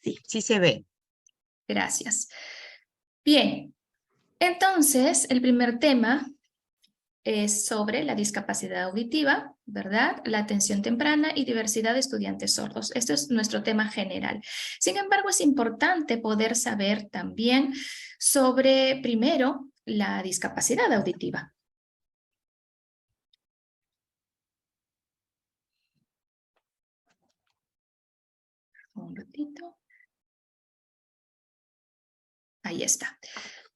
Sí, sí se ve. Gracias. Bien, entonces el primer tema es sobre la discapacidad auditiva, ¿verdad? La atención temprana y diversidad de estudiantes sordos. Esto es nuestro tema general. Sin embargo, es importante poder saber también sobre, primero, la discapacidad auditiva. Un ratito. Ahí está.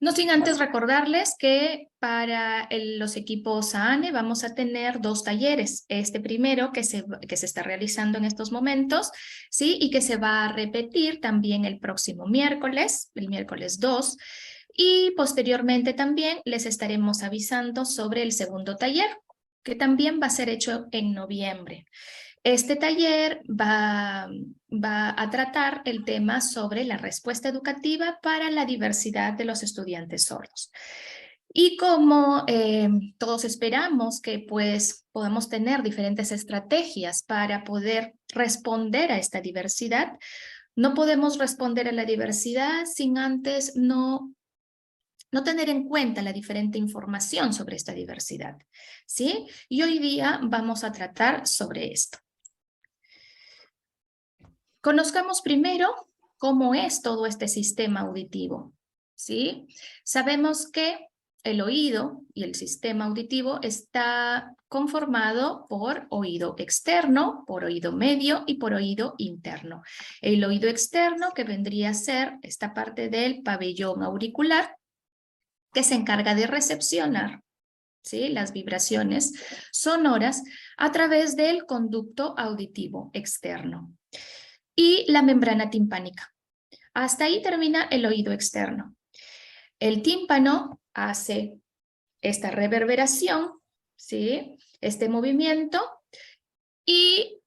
No sin antes recordarles que para los equipos AANE vamos a tener 2 talleres. Este primero que se está realizando en estos momentos, ¿sí? Y que se va a repetir también el próximo miércoles, el miércoles 2. Y posteriormente también les estaremos avisando sobre el segundo taller, que también va a ser hecho en noviembre. Este taller va a tratar el tema sobre la respuesta educativa para la diversidad de los estudiantes sordos. Y como todos esperamos que pues podamos tener diferentes estrategias para poder responder a esta diversidad, no podemos responder a la diversidad sin antes no tener en cuenta la diferente información sobre esta diversidad, ¿sí? Y hoy día vamos a tratar sobre esto. Conozcamos primero cómo es todo este sistema auditivo, ¿sí? Sabemos que el oído y el sistema auditivo está conformado por oído externo, por oído medio y por oído interno. El oído externo, que vendría a ser esta parte del pabellón auricular, que se encarga de recepcionar, ¿sí?, las vibraciones sonoras a través del conducto auditivo externo. Y la membrana timpánica. Hasta ahí termina el oído externo. El tímpano hace esta reverberación, ¿sí?, este movimiento, y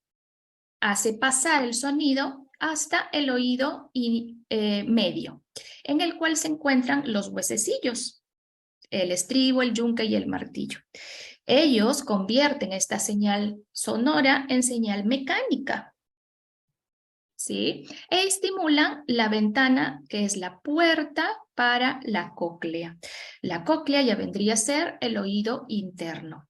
hace pasar el sonido hasta el oído medio, en el cual se encuentran los huesecillos, el estribo, el yunque y el martillo. Ellos convierten esta señal sonora en señal mecánica, ¿sí? E estimulan la ventana, que es la puerta para la cóclea. La cóclea ya vendría a ser el oído interno.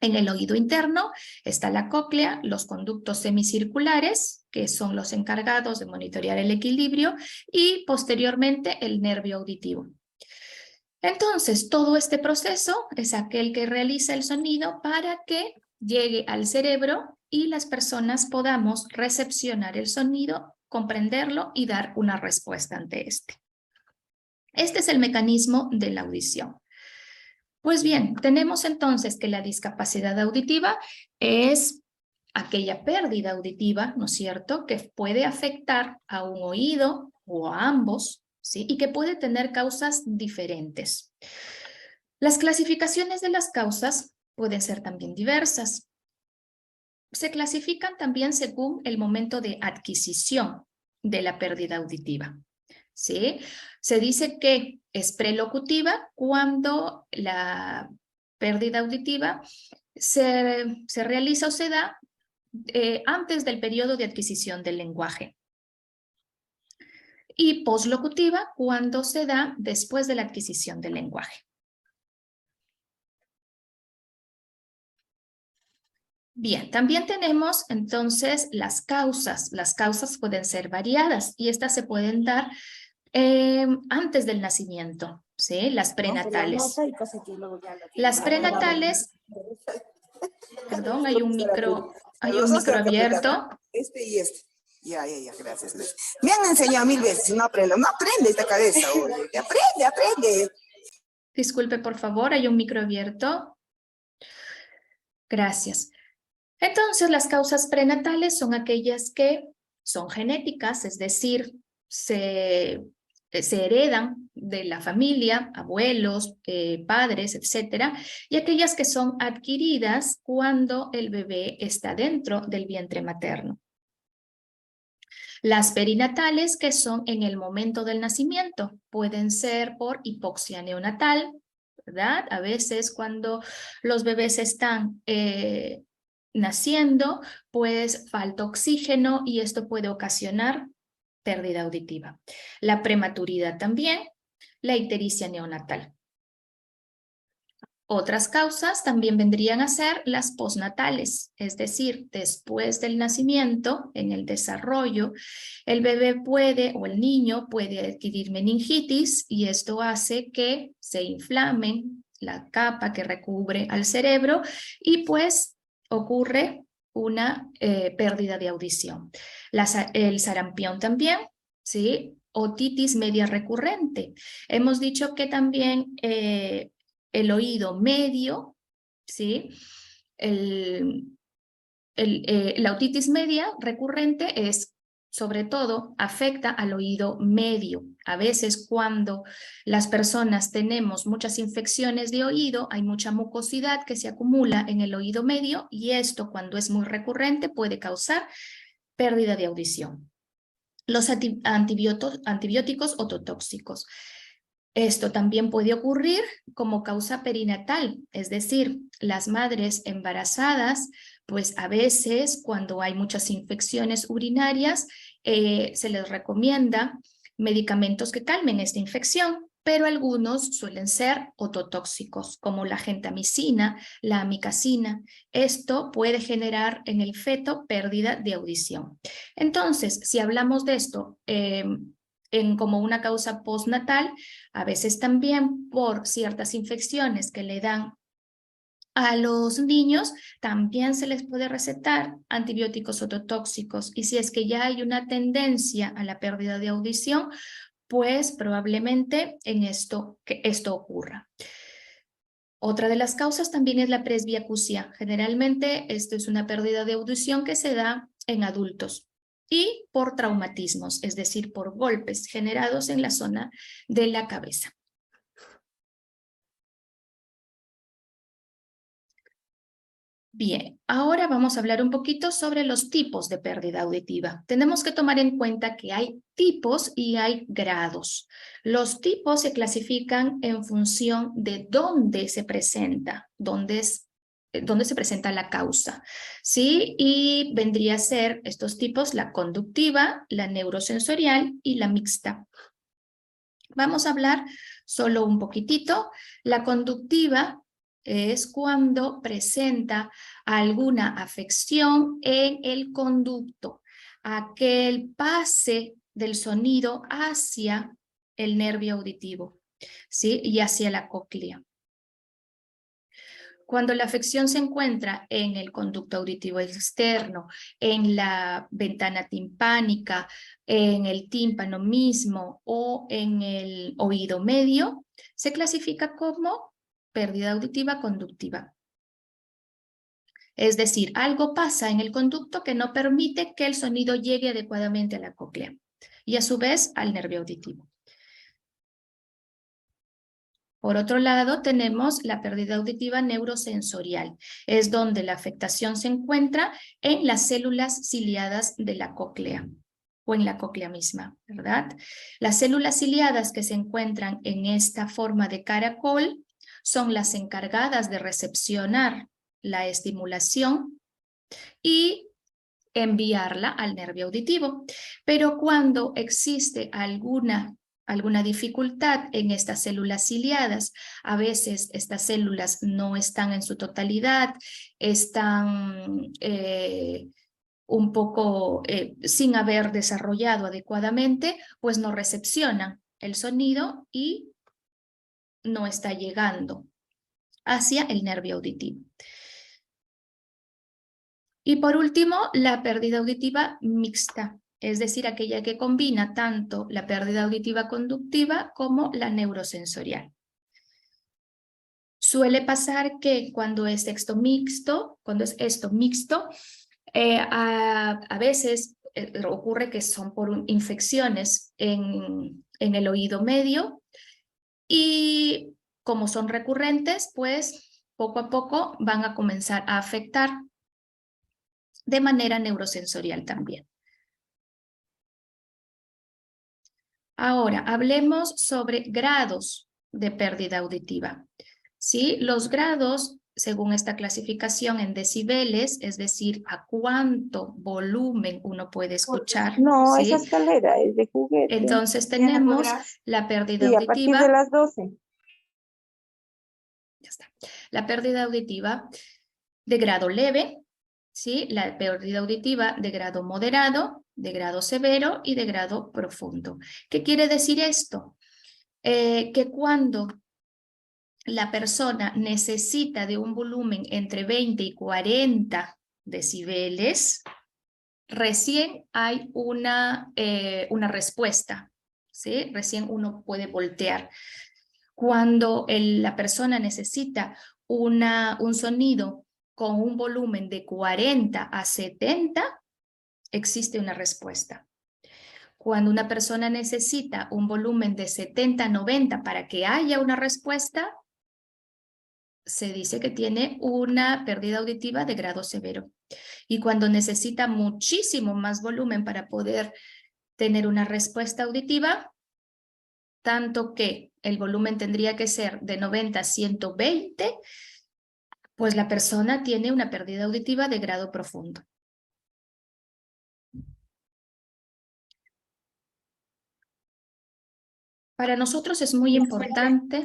En el oído interno está la cóclea, los conductos semicirculares, que son los encargados de monitorear el equilibrio, y posteriormente el nervio auditivo. Entonces, todo este proceso es aquel que realiza el sonido para que llegue al cerebro y las personas podamos recepcionar el sonido, comprenderlo y dar una respuesta ante este. Este es el mecanismo de la audición. Pues bien, tenemos entonces que la discapacidad auditiva es aquella pérdida auditiva, ¿no es cierto?, que puede afectar a un oído o a ambos, ¿sí?, y que puede tener causas diferentes. Las clasificaciones de las causas pueden ser también diversas. Se clasifican también según el momento de adquisición de la pérdida auditiva, ¿sí? Se dice que es prelocutiva cuando la pérdida auditiva se realiza o se da antes del periodo de adquisición del lenguaje. Y poslocutiva cuando se da después de la adquisición del lenguaje. Bien, también tenemos entonces las causas. Las causas pueden ser variadas y estas se pueden dar antes del nacimiento, ¿sí? Las prenatales. Las prenatales, perdón, hay un micro abierto. Este y este. Ya, gracias. Me han enseñado 1000 veces y no aprendo. No aprende esta cabeza, oye. Aprende. Disculpe, por favor, hay un micro abierto. Gracias. Entonces, las causas prenatales son aquellas que son genéticas, es decir, se heredan de la familia, abuelos, padres, etcétera, y aquellas que son adquiridas cuando el bebé está dentro del vientre materno. Las perinatales, que son en el momento del nacimiento, pueden ser por hipoxia neonatal, ¿verdad? A veces cuando los bebés están naciendo, pues falta oxígeno y esto puede ocasionar pérdida auditiva. La prematuridad también, la ictericia neonatal. Otras causas también vendrían a ser las postnatales, es decir, después del nacimiento, en el desarrollo, el bebé puede o el niño puede adquirir meningitis y esto hace que se inflame la capa que recubre al cerebro y pues ocurre una pérdida de audición. El sarampión también, ¿sí? Otitis media recurrente. Hemos dicho que también el oído medio, ¿sí? La otitis media recurrente es, sobre todo, afecta al oído medio. A veces cuando las personas tenemos muchas infecciones de oído, hay mucha mucosidad que se acumula en el oído medio y esto, cuando es muy recurrente, puede causar pérdida de audición. Los antibióticos ototóxicos. Esto también puede ocurrir como causa perinatal, es decir, las madres embarazadas, pues a veces cuando hay muchas infecciones urinarias, se les recomienda medicamentos que calmen esta infección, pero algunos suelen ser ototóxicos, como la gentamicina, la amicacina. Esto puede generar en el feto pérdida de audición. Entonces, si hablamos de esto como una causa postnatal, a veces también por ciertas infecciones que le dan a los niños, también se les puede recetar antibióticos ototóxicos. Y si es que ya hay una tendencia a la pérdida de audición, pues probablemente que esto ocurra. Otra de las causas también es la presbiacusia. Generalmente esto es una pérdida de audición que se da en adultos y por traumatismos, es decir, por golpes generados en la zona de la cabeza. Bien, ahora vamos a hablar un poquito sobre los tipos de pérdida auditiva. Tenemos que tomar en cuenta que hay tipos y hay grados. Los tipos se clasifican en función de dónde se presenta, dónde se presenta la causa, ¿sí? Y vendría a ser estos tipos la conductiva, la neurosensorial y la mixta. Vamos a hablar solo un poquitito. La conductiva es cuando presenta alguna afección en el conducto, aquel pase del sonido hacia el nervio auditivo, ¿sí? Y hacia la cóclea. Cuando la afección se encuentra en el conducto auditivo externo, en la ventana timpánica, en el tímpano mismo o en el oído medio, se clasifica como pérdida auditiva conductiva. Es decir, algo pasa en el conducto que no permite que el sonido llegue adecuadamente a la cóclea y a su vez al nervio auditivo. Por otro lado, tenemos la pérdida auditiva neurosensorial. Es donde la afectación se encuentra en las células ciliadas de la cóclea o en la cóclea misma, ¿verdad? Las células ciliadas que se encuentran en esta forma de caracol son las encargadas de recepcionar la estimulación y enviarla al nervio auditivo. Pero cuando existe alguna dificultad en estas células ciliadas, a veces estas células no están en su totalidad, están un poco sin haber desarrollado adecuadamente, pues no recepcionan el sonido y no está llegando hacia el nervio auditivo. Y por último, la pérdida auditiva mixta, es decir, aquella que combina tanto la pérdida auditiva conductiva como la neurosensorial. Suele pasar que cuando es esto mixto, a veces ocurre que son por infecciones en el oído medio y como son recurrentes, pues poco a poco van a comenzar a afectar de manera neurosensorial también. Ahora, hablemos sobre grados de pérdida auditiva. ¿Sí? Los grados según esta clasificación, en decibeles, es decir, a cuánto volumen uno puede escuchar, No, esa ¿sí? escalera es de juguete. Entonces Diana, tenemos ¿podrás? la pérdida Sí, a partir de auditiva, las 12. ya está, la pérdida auditiva de grado leve, ¿sí? La pérdida auditiva de grado moderado, de grado severo y de grado profundo. ¿Qué quiere decir esto? Que cuando la persona necesita de un volumen entre 20 y 40 decibeles, recién hay una respuesta, ¿sí? Recién uno puede voltear. Cuando la persona necesita un sonido con un volumen de 40 a 70, existe una respuesta. Cuando una persona necesita un volumen de 70 a 90 para que haya una respuesta, se dice que tiene una pérdida auditiva de grado severo. Y cuando necesita muchísimo más volumen para poder tener una respuesta auditiva, tanto que el volumen tendría que ser de 90 a 120, pues la persona tiene una pérdida auditiva de grado profundo. Para nosotros es muy importante.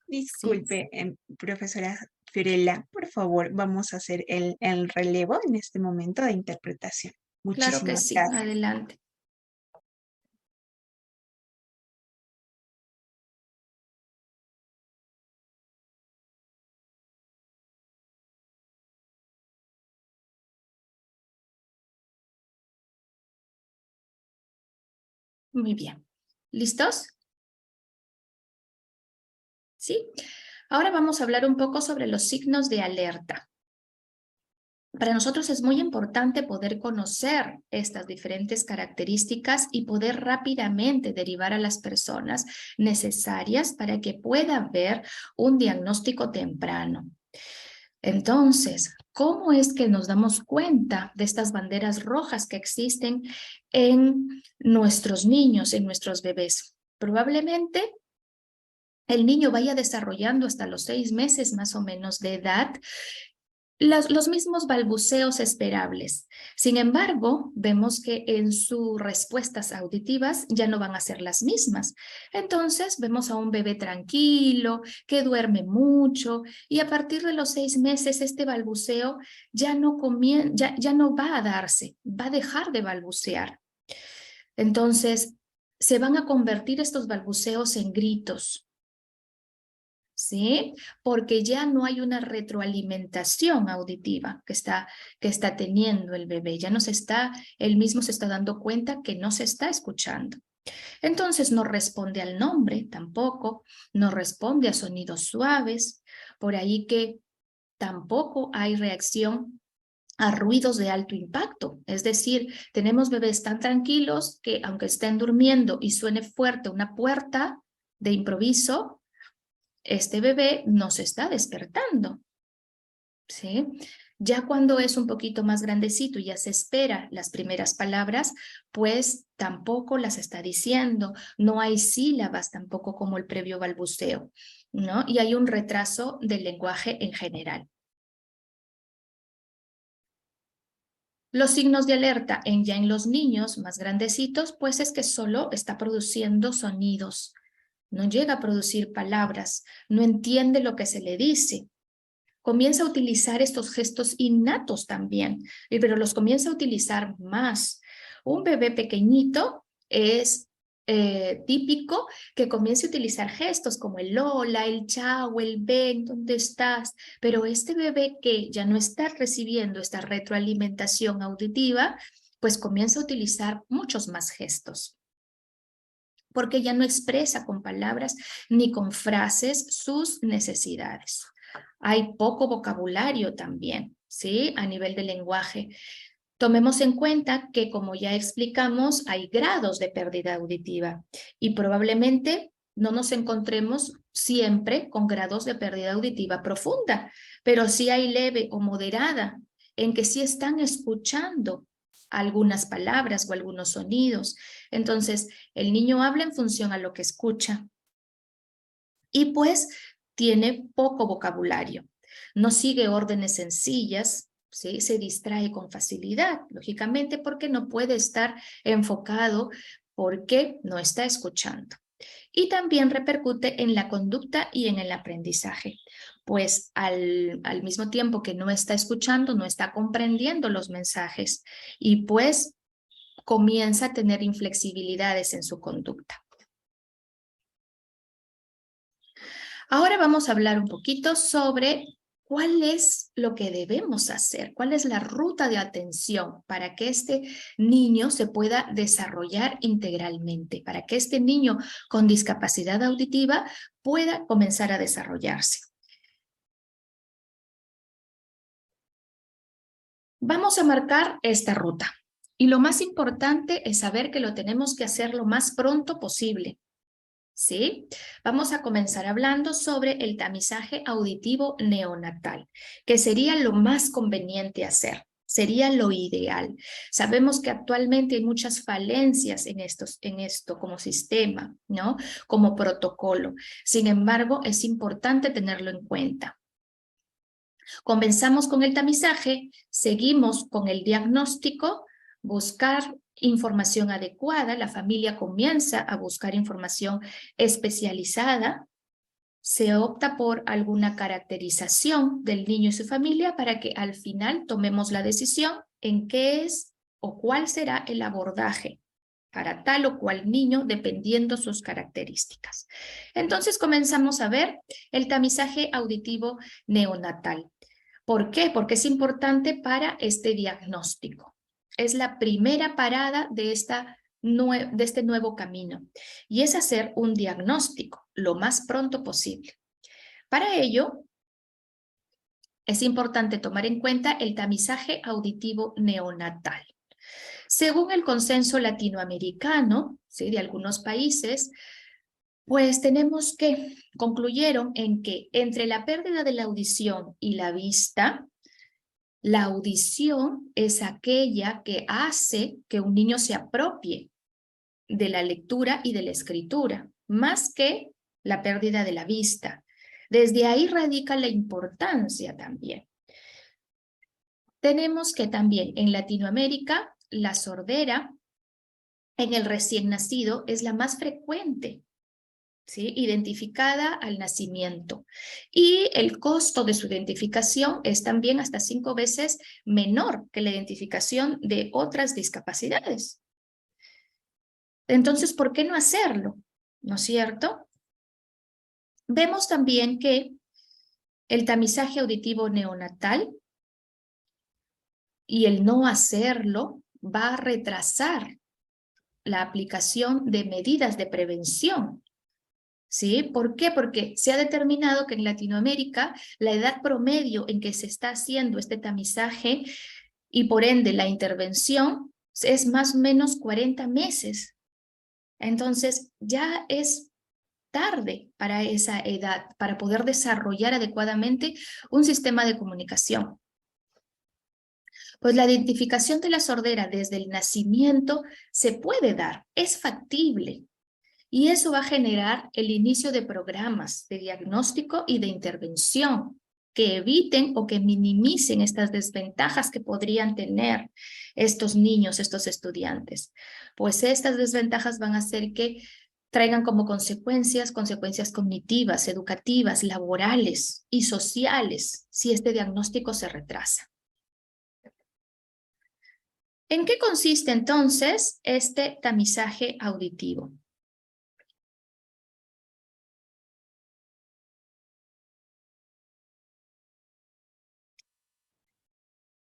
Disculpe, profesora Fiorella, por favor, vamos a hacer el relevo en este momento de interpretación. Claro que Muchísimas sí, gracias. adelante. Muy bien. ¿Listos? ¿Sí? Ahora vamos a hablar un poco sobre los signos de alerta. Para nosotros es muy importante poder conocer estas diferentes características y poder rápidamente derivar a las personas necesarias para que pueda haber un diagnóstico temprano. Entonces, ¿cómo es que nos damos cuenta de estas banderas rojas que existen en nuestros niños, en nuestros bebés? Probablemente el niño vaya desarrollando hasta los 6 meses más o menos de edad los mismos balbuceos esperables. Sin embargo, vemos que en sus respuestas auditivas ya no van a ser las mismas. Entonces, vemos a un bebé tranquilo, que duerme mucho, y a partir de los 6 meses este balbuceo ya no va a darse, va a dejar de balbucear. Entonces, se van a convertir estos balbuceos en gritos, ¿sí? Porque ya no hay una retroalimentación auditiva que está teniendo el bebé. Ya no él mismo se está dando cuenta que no se está escuchando. Entonces no responde al nombre tampoco, no responde a sonidos suaves, por ahí que tampoco hay reacción a ruidos de alto impacto. Es decir, tenemos bebés tan tranquilos que aunque estén durmiendo y suene fuerte una puerta de improviso, este bebé no se está despertando, ¿sí? Ya cuando es un poquito más grandecito y ya se espera las primeras palabras, pues tampoco las está diciendo, no hay sílabas tampoco como el previo balbuceo, ¿no? Y hay un retraso del lenguaje en general. Los signos de alerta ya en los niños más grandecitos, pues es que solo está produciendo sonidos, no llega a producir palabras, no entiende lo que se le dice. Comienza a utilizar estos gestos innatos también, pero los comienza a utilizar más. Un bebé pequeñito es típico que comience a utilizar gestos como el hola, el chao, el ven, ¿dónde estás? Pero este bebé que ya no está recibiendo esta retroalimentación auditiva, pues comienza a utilizar muchos más gestos, porque ya no expresa con palabras ni con frases sus necesidades. Hay poco vocabulario también, ¿sí? A nivel de lenguaje. Tomemos en cuenta que, como ya explicamos, hay grados de pérdida auditiva y probablemente no nos encontremos siempre con grados de pérdida auditiva profunda, pero sí hay leve o moderada, en que sí están escuchando algunas palabras o algunos sonidos. Entonces, el niño habla en función a lo que escucha y pues tiene poco vocabulario. no sigue órdenes sencillas, ¿sí? Se distrae con facilidad, lógicamente, porque no puede estar enfocado, porque no está escuchando. Y también repercute en la conducta y en el aprendizaje, pues al mismo tiempo que no está escuchando, no está comprendiendo los mensajes y pues comienza a tener inflexibilidades en su conducta. Ahora vamos a hablar un poquito sobre cuál es lo que debemos hacer, cuál es la ruta de atención para que este niño se pueda desarrollar integralmente, para que este niño con discapacidad auditiva pueda comenzar a desarrollarse. Vamos a marcar esta ruta y lo más importante es saber que lo tenemos que hacer lo más pronto posible. ¿Sí? Vamos a comenzar hablando sobre el tamizaje auditivo neonatal, que sería lo más conveniente hacer, sería lo ideal. Sabemos que actualmente hay muchas falencias en esto como sistema, ¿no? Como protocolo. Sin embargo, es importante tenerlo en cuenta. Comenzamos con el tamizaje, seguimos con el diagnóstico, buscar información adecuada, la familia comienza a buscar información especializada, se opta por alguna caracterización del niño y su familia para que al final tomemos la decisión en qué es o cuál será el abordaje para tal o cual niño dependiendo sus características. Entonces comenzamos a ver el tamizaje auditivo neonatal. ¿Por qué? Porque es importante para este diagnóstico. Es la primera parada de este nuevo camino y es hacer un diagnóstico lo más pronto posible. Para ello, es importante tomar en cuenta el tamizaje auditivo neonatal. Según el consenso latinoamericano, ¿sí?, de algunos países, pues tenemos que concluyeron en que entre la pérdida de la audición y la vista, la audición es aquella que hace que un niño se apropie de la lectura y de la escritura, más que la pérdida de la vista. Desde ahí radica la importancia también. Tenemos que también en Latinoamérica la sordera en el recién nacido es la más frecuente, ¿sí?, identificada al nacimiento. Y el costo de su identificación es también hasta 5 veces menor que la identificación de otras discapacidades. Entonces, ¿por qué no hacerlo? ¿No es cierto? Vemos también que el tamizaje auditivo neonatal y el no hacerlo va a retrasar la aplicación de medidas de prevención. ¿Sí? ¿Por qué? Porque se ha determinado que en Latinoamérica la edad promedio en que se está haciendo este tamizaje y por ende la intervención es más o menos 40 meses. Entonces ya es tarde para esa edad, para poder desarrollar adecuadamente un sistema de comunicación. Pues la identificación de la sordera desde el nacimiento se puede dar, es factible. Y eso va a generar el inicio de programas de diagnóstico y de intervención que eviten o que minimicen estas desventajas que podrían tener estos niños, estos estudiantes. Pues estas desventajas van a hacer que traigan como consecuencias cognitivas, educativas, laborales y sociales si este diagnóstico se retrasa. ¿En qué consiste entonces este tamizaje auditivo?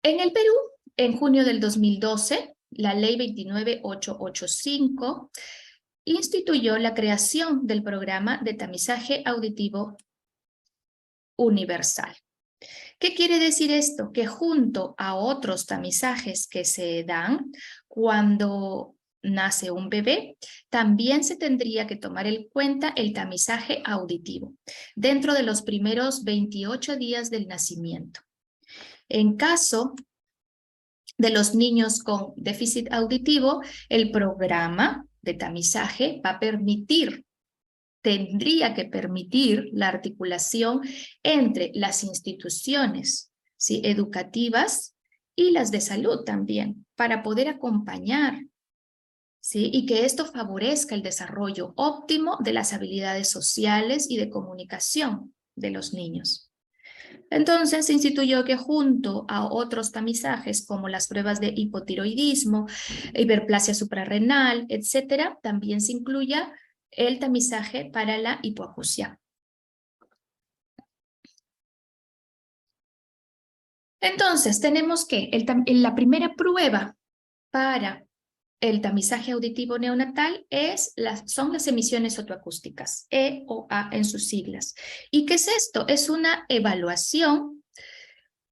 En el Perú, en junio del 2012, la Ley 29885 instituyó la creación del programa de tamizaje auditivo universal. ¿Qué quiere decir esto? Que junto a otros tamizajes que se dan cuando nace un bebé, también se tendría que tomar en cuenta el tamizaje auditivo dentro de los primeros 28 días del nacimiento. En caso de los niños con déficit auditivo, el programa de tamizaje va a permitir tendría que permitir la articulación entre las instituciones, ¿sí?, educativas y las de salud también, para poder acompañar, ¿sí?, y que esto favorezca el desarrollo óptimo de las habilidades sociales y de comunicación de los niños. Entonces se instituyó que junto a otros tamizajes como las pruebas de hipotiroidismo, hiperplasia suprarrenal, etcétera, también se incluya el tamizaje para la hipoacusia. Entonces tenemos que la primera prueba para el tamizaje auditivo neonatal son las emisiones otoacústicas, EOA en sus siglas. ¿Y qué es esto? Es una evaluación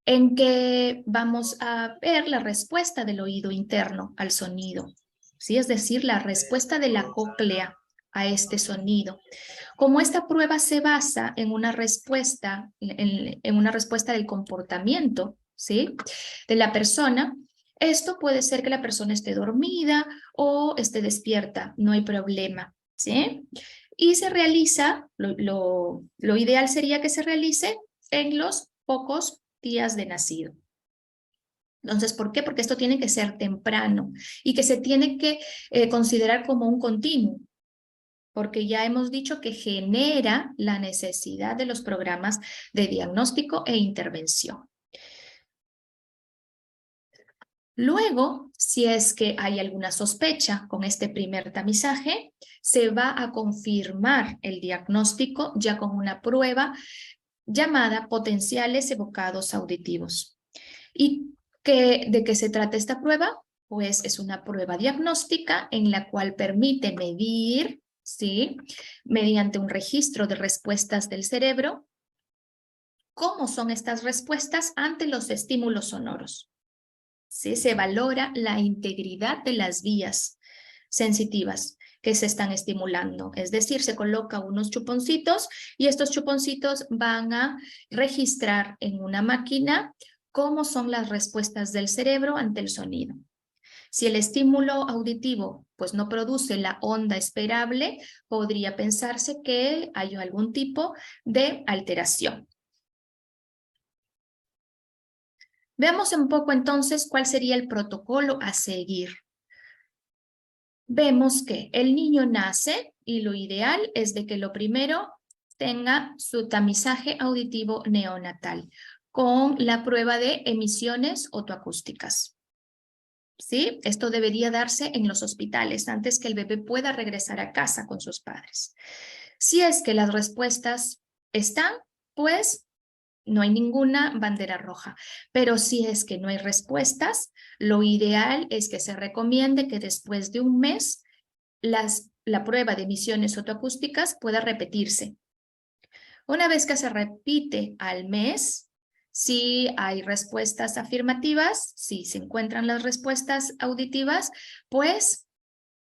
en que vamos a ver la respuesta del oído interno al sonido, ¿sí? Es decir, la respuesta de la cóclea a este sonido. Como esta prueba se basa en una respuesta, en una respuesta del comportamiento, ¿sí?, de la persona, esto puede ser que la persona esté dormida o esté despierta, no hay problema, ¿sí? Y se realiza, lo ideal sería que se realice en los pocos días de nacido. Entonces, ¿por qué? Porque esto tiene que ser temprano y que se tiene que considerar como un continuo, porque ya hemos dicho que genera la necesidad de los programas de diagnóstico e intervención. Luego, si es que hay alguna sospecha con este primer tamizaje, se va a confirmar el diagnóstico ya con una prueba llamada potenciales evocados auditivos. ¿Y de qué se trata esta prueba? Pues es una prueba diagnóstica en la cual permite medir, ¿sí?, mediante un registro de respuestas del cerebro, cómo son estas respuestas ante los estímulos sonoros. ¿Sí? Se valora la integridad de las vías sensitivas que se están estimulando. Es decir, se coloca unos chuponcitos y estos chuponcitos van a registrar en una máquina cómo son las respuestas del cerebro ante el sonido. Si el estímulo auditivo pues no produce la onda esperable, podría pensarse que hay algún tipo de alteración. Veamos un poco entonces cuál sería el protocolo a seguir. Vemos que el niño nace y lo ideal es de que lo primero tenga su tamizaje auditivo neonatal con la prueba de emisiones otoacústicas. ¿Sí? Esto debería darse en los hospitales antes que el bebé pueda regresar a casa con sus padres. Si es que las respuestas están, pues no hay ninguna bandera roja, pero si es que no hay respuestas, lo ideal es que se recomiende que después de un mes la prueba de emisiones otoacústicas pueda repetirse. Una vez que se repite al mes, si hay respuestas afirmativas, si se encuentran las respuestas auditivas, pues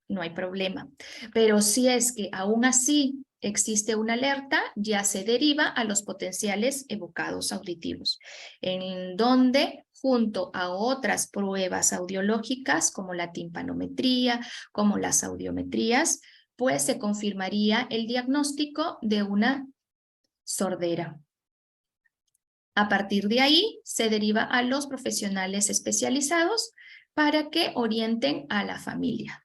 no hay problema. Pero si es que aún así existe una alerta, ya se deriva a los potenciales evocados auditivos, en donde junto a otras pruebas audiológicas como la timpanometría, como las audiometrías, pues se confirmaría el diagnóstico de una sordera. A partir de ahí se deriva a los profesionales especializados para que orienten a la familia.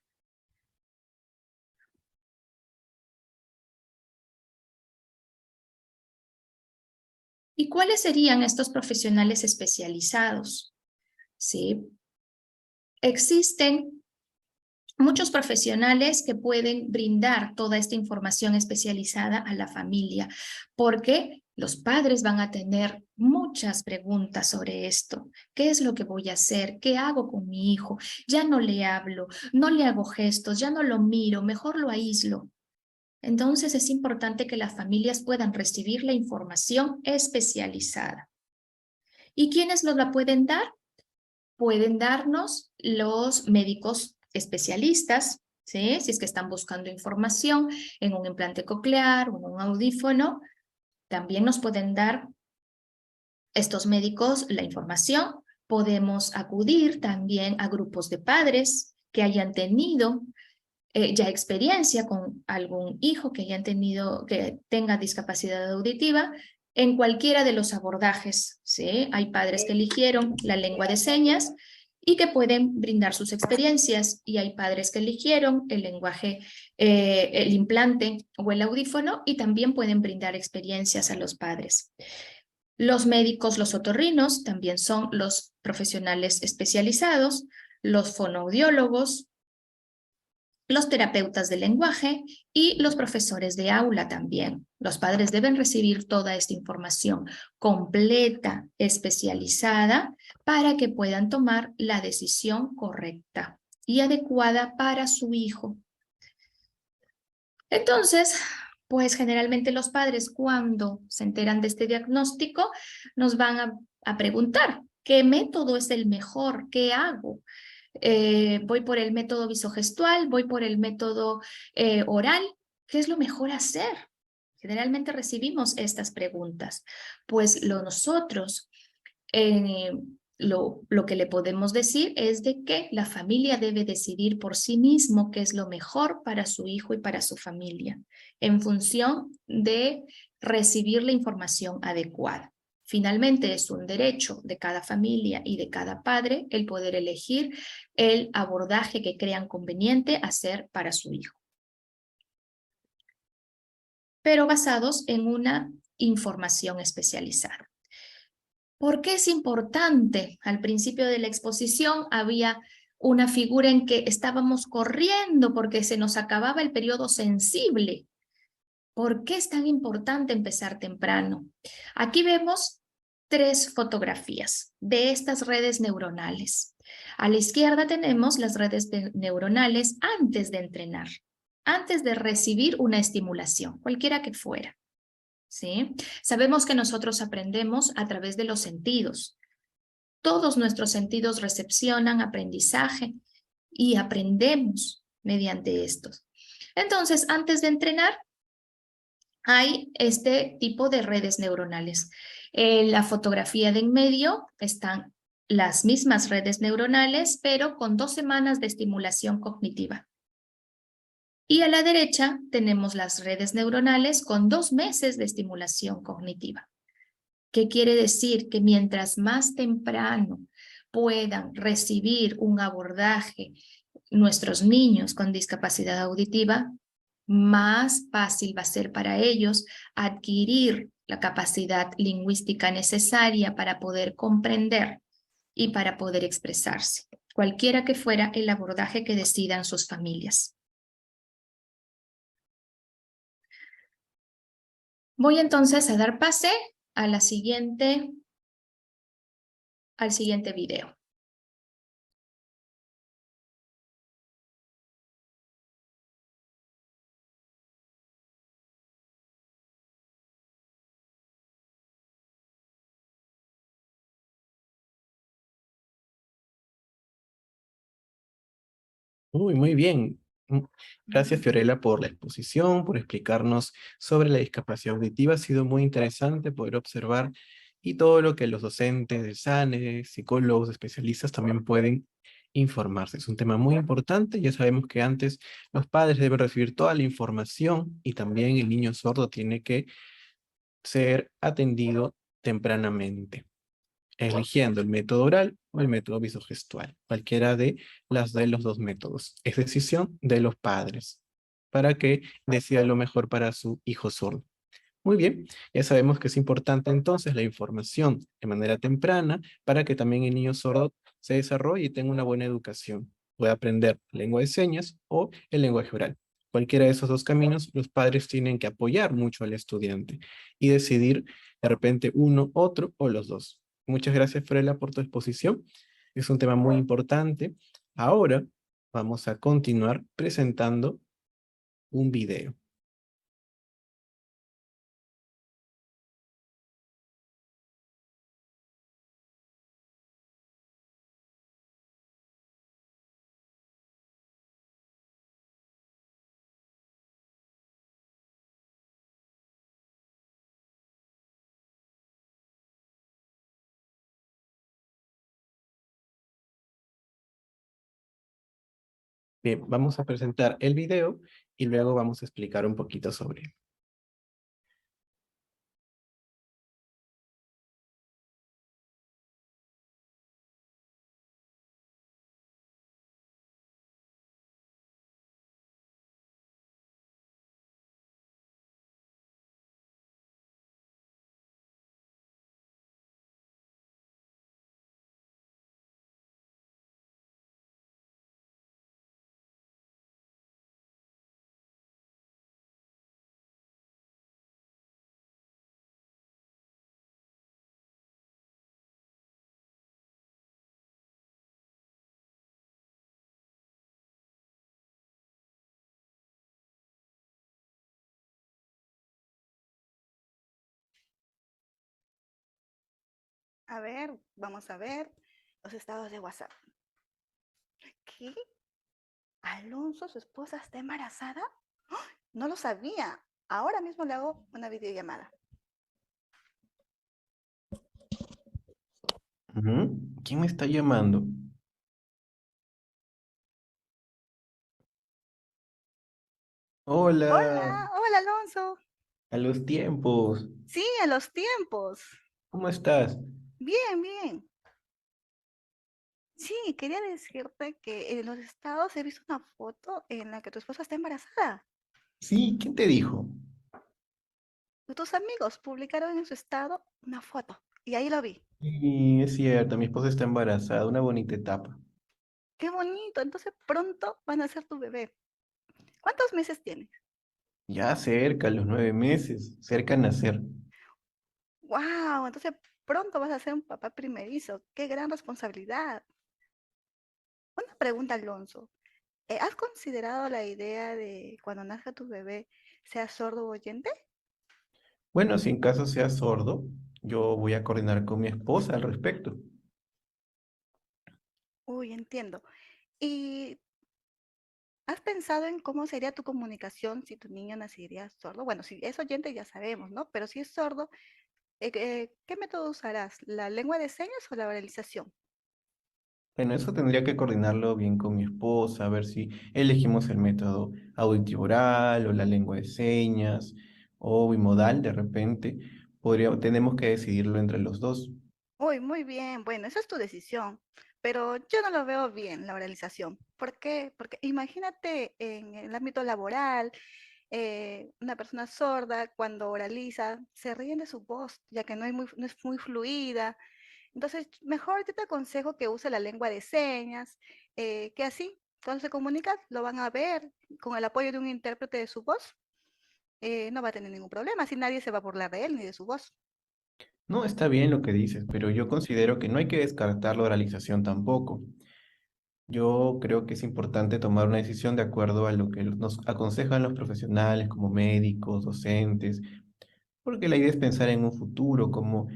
¿Y cuáles serían estos profesionales especializados? ¿Sí? Existen muchos profesionales que pueden brindar toda esta información especializada a la familia, porque los padres van a tener muchas preguntas sobre esto. ¿Qué es lo que voy a hacer? ¿Qué hago con mi hijo? Ya no le hablo, no le hago gestos, ya no lo miro, mejor lo aíslo. Entonces es importante que las familias puedan recibir la información especializada. ¿Y quiénes nos la pueden dar? Pueden darnos los médicos especialistas, ¿sí? Si es que están buscando información en un implante coclear o en un audífono, también nos pueden dar estos médicos la información. Podemos acudir también a grupos de padres que hayan tenido ya experiencia con algún hijo que que tenga discapacidad auditiva en cualquiera de los abordajes, ¿sí? Hay padres que eligieron la lengua de señas y que pueden brindar sus experiencias, y hay padres que eligieron el lenguaje, el implante o el audífono, y también pueden brindar experiencias a los padres. Los médicos, los otorrinos, también son los profesionales especializados, los fonoaudiólogos, los terapeutas del lenguaje y los profesores de aula también. Los padres deben recibir toda esta información completa, especializada, para que puedan tomar la decisión correcta y adecuada para su hijo. Entonces, pues generalmente los padres, cuando se enteran de este diagnóstico, nos van a preguntar: ¿qué método es el mejor? ¿Qué hago? ¿Voy por el método visogestual? ¿Voy por el método oral? ¿Qué es lo mejor hacer? Generalmente recibimos estas preguntas. Pues nosotros, eh, lo que le podemos decir es de que la familia debe decidir por sí mismo qué es lo mejor para su hijo y para su familia, en función de recibir la información adecuada. Finalmente, es un derecho de cada familia y de cada padre el poder elegir el abordaje que crean conveniente hacer para su hijo, pero basados en una información especializada. ¿Por qué es importante? Al principio de la exposición había una figura en que estábamos corriendo porque se nos acababa el periodo sensible. ¿Por qué es tan importante empezar temprano? Aquí vemos 3 fotografías de estas redes neuronales. A la izquierda tenemos las redes neuronales antes de entrenar, antes de recibir una estimulación, cualquiera que fuera, ¿sí? Sabemos que nosotros aprendemos a través de los sentidos. Todos nuestros sentidos recepcionan aprendizaje y aprendemos mediante estos. Entonces, antes de entrenar, hay este tipo de redes neuronales. En la fotografía de en medio están las mismas redes neuronales, pero con 2 semanas de estimulación cognitiva. Y a la derecha tenemos las redes neuronales con 2 meses de estimulación cognitiva. ¿Qué quiere decir? Que mientras más temprano puedan recibir un abordaje nuestros niños con discapacidad auditiva, más fácil va a ser para ellos adquirir la capacidad lingüística necesaria para poder comprender y para poder expresarse, cualquiera que fuera el abordaje que decidan sus familias. Voy entonces a dar pase a al siguiente video. Muy bien. Gracias, Fiorella, por la exposición, por explicarnos sobre la discapacidad auditiva. Ha sido muy interesante poder observar y todo lo que los docentes del SANE, psicólogos, especialistas también pueden informarse. Es un tema muy importante. Ya sabemos que antes los padres deben recibir toda la información y también el niño sordo tiene que ser atendido tempranamente, eligiendo el método oral o el método visogestual, cualquiera de los 2 métodos. Es decisión de los padres para que decida lo mejor para su hijo sordo. Muy bien, ya sabemos que es importante entonces la información de manera temprana para que también el niño sordo se desarrolle y tenga una buena educación. Pueda aprender lengua de señas o el lenguaje oral. Cualquiera de esos 2 caminos, los padres tienen que apoyar mucho al estudiante y decidir de repente uno, otro o los 2. Muchas gracias, Frela, por tu exposición. Es un tema muy importante. Ahora vamos a continuar presentando un video. Bien, vamos a presentar el video y luego vamos a explicar un poquito sobre él. A ver, vamos a ver los estados de WhatsApp. ¿Qué? ¿Alonso, su esposa, está embarazada? ¡Ah! No lo sabía. Ahora mismo le hago una videollamada. ¿Quién me está llamando? Hola, Hola, hola Alonso. a los tiempos. Sí, a los tiempos. ¿Cómo estás? Bien, bien. Sí, quería decirte que en los estados he visto una foto en la que tu esposa está embarazada. Sí, ¿quién te dijo? Tus amigos publicaron en su estado una foto y ahí lo vi. Sí, es cierto, mi esposa está embarazada, una bonita etapa. Qué bonito, entonces pronto van a ser tu bebé. ¿Cuántos meses tienes? Ya cerca, los 9 meses, cerca a nacer. Wow, entonces pronto vas a ser un papá primerizo. Qué gran responsabilidad. Una pregunta, Alonso. ¿Has considerado la idea de cuando nazca tu bebé sea sordo o oyente? Bueno, si en caso sea sordo, yo voy a coordinar con mi esposa al respecto. Uy, entiendo. ¿Y has pensado en cómo sería tu comunicación si tu niño nacería sordo? Bueno, si es oyente ya sabemos, ¿no? Pero si es sordo, ¿qué método usarás? ¿La lengua de señas o la oralización? Bueno, eso tendría que coordinarlo bien con mi esposa, a ver si elegimos el método auditivo oral o la lengua de señas o bimodal de repente. Tenemos que decidirlo entre los dos. Uy, muy bien. Bueno, esa es tu decisión, pero yo no lo veo bien, la oralización. ¿Por qué? Porque imagínate en el ámbito laboral, una persona sorda cuando oraliza, se ríen de su voz, ya que no es muy fluida. Entonces, mejor yo te aconsejo que use la lengua de señas, que así, cuando se comunica, lo van a ver con el apoyo de un intérprete de su voz. No va a tener ningún problema, así nadie se va a burlar de él ni de su voz. No, está bien lo que dices, pero yo considero que no hay que descartar la oralización tampoco. Yo creo que es importante tomar una decisión de acuerdo a lo que nos aconsejan los profesionales como médicos, docentes, porque la idea es pensar en un futuro, cómo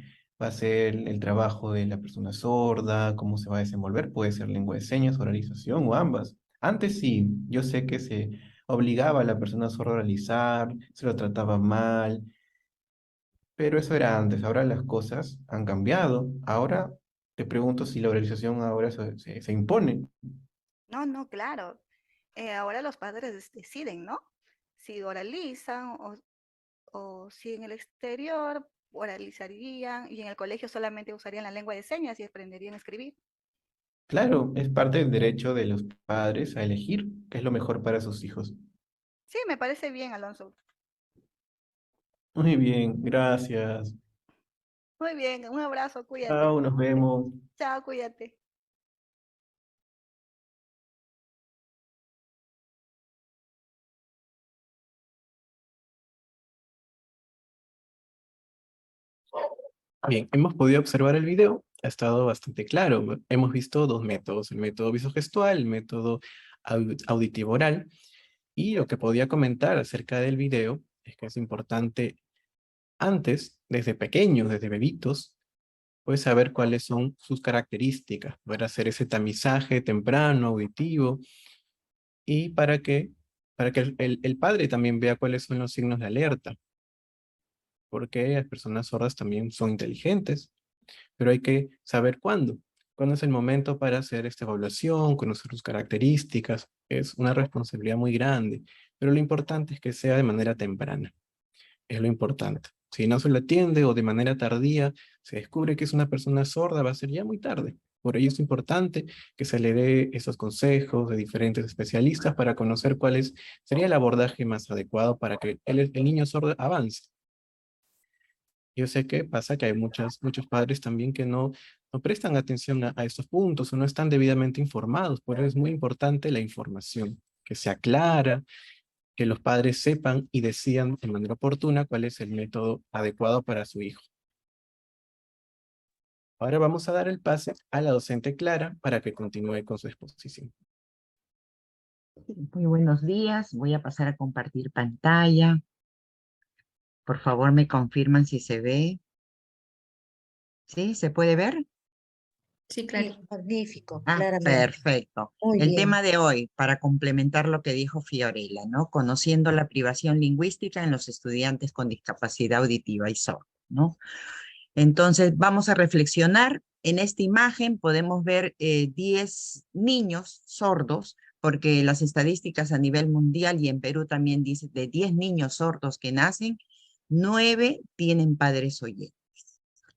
va a ser el trabajo de la persona sorda, cómo se va a desenvolver, puede ser lengua de señas, oralización o ambas. Antes sí, yo sé que se obligaba a la persona sorda a oralizar, se lo trataba mal, pero eso era antes, ahora las cosas han cambiado. Ahora te pregunto si la oralización ahora se impone. No, no, claro. Ahora los padres deciden, ¿no? Si oralizan o si en el exterior oralizarían y en el colegio solamente usarían la lengua de señas y aprenderían a escribir. Claro, es parte del derecho de los padres a elegir qué es lo mejor para sus hijos. Sí, me parece bien, Alonso. Muy bien, gracias. Muy bien, un abrazo, cuídate. Chao, nos vemos. Chao, cuídate. Bien, hemos podido observar el video, ha estado bastante claro. Hemos visto dos métodos, el método visogestual, el método auditivo oral. Y lo que podía comentar acerca del video es que es importante antes, desde pequeños, desde bebitos, pues saber cuáles son sus características, poder hacer ese tamizaje temprano, auditivo, y para que el padre también vea cuáles son los signos de alerta, porque las personas sordas también son inteligentes, pero hay que saber cuándo. ¿Cuándo es el momento para hacer esta evaluación, conocer sus características? Es una responsabilidad muy grande, pero lo importante es que sea de manera temprana. Es lo importante. Si no se le atiende o de manera tardía se descubre que es una persona sorda, va a ser ya muy tarde. Por ello es importante que se le dé esos consejos de diferentes especialistas para conocer sería el abordaje más adecuado para que el niño sordo avance. Yo sé que pasa que hay muchos padres también que no prestan atención a estos puntos o no están debidamente informados. Por eso es muy importante la información, que sea clara, que los padres sepan y decidan de manera oportuna cuál es el método adecuado para su hijo. Ahora vamos a dar el pase a la docente Clara para que continúe con su exposición. Muy buenos días, voy a pasar a compartir pantalla. Por favor, me confirman si se ve. ¿Sí? ¿Se puede ver? Sí, claro. Sí, magnífico, Ah, claramente. perfecto. Muy El bien. tema de hoy, para complementar lo que dijo Fiorella, ¿no? Conociendo la privación lingüística en los estudiantes con discapacidad auditiva y sorda, ¿no? Entonces, vamos a reflexionar. En esta imagen podemos ver 10 niños sordos, porque las estadísticas a nivel mundial y en Perú también dicen de 10 niños sordos que nacen, 9 tienen padres oyentes.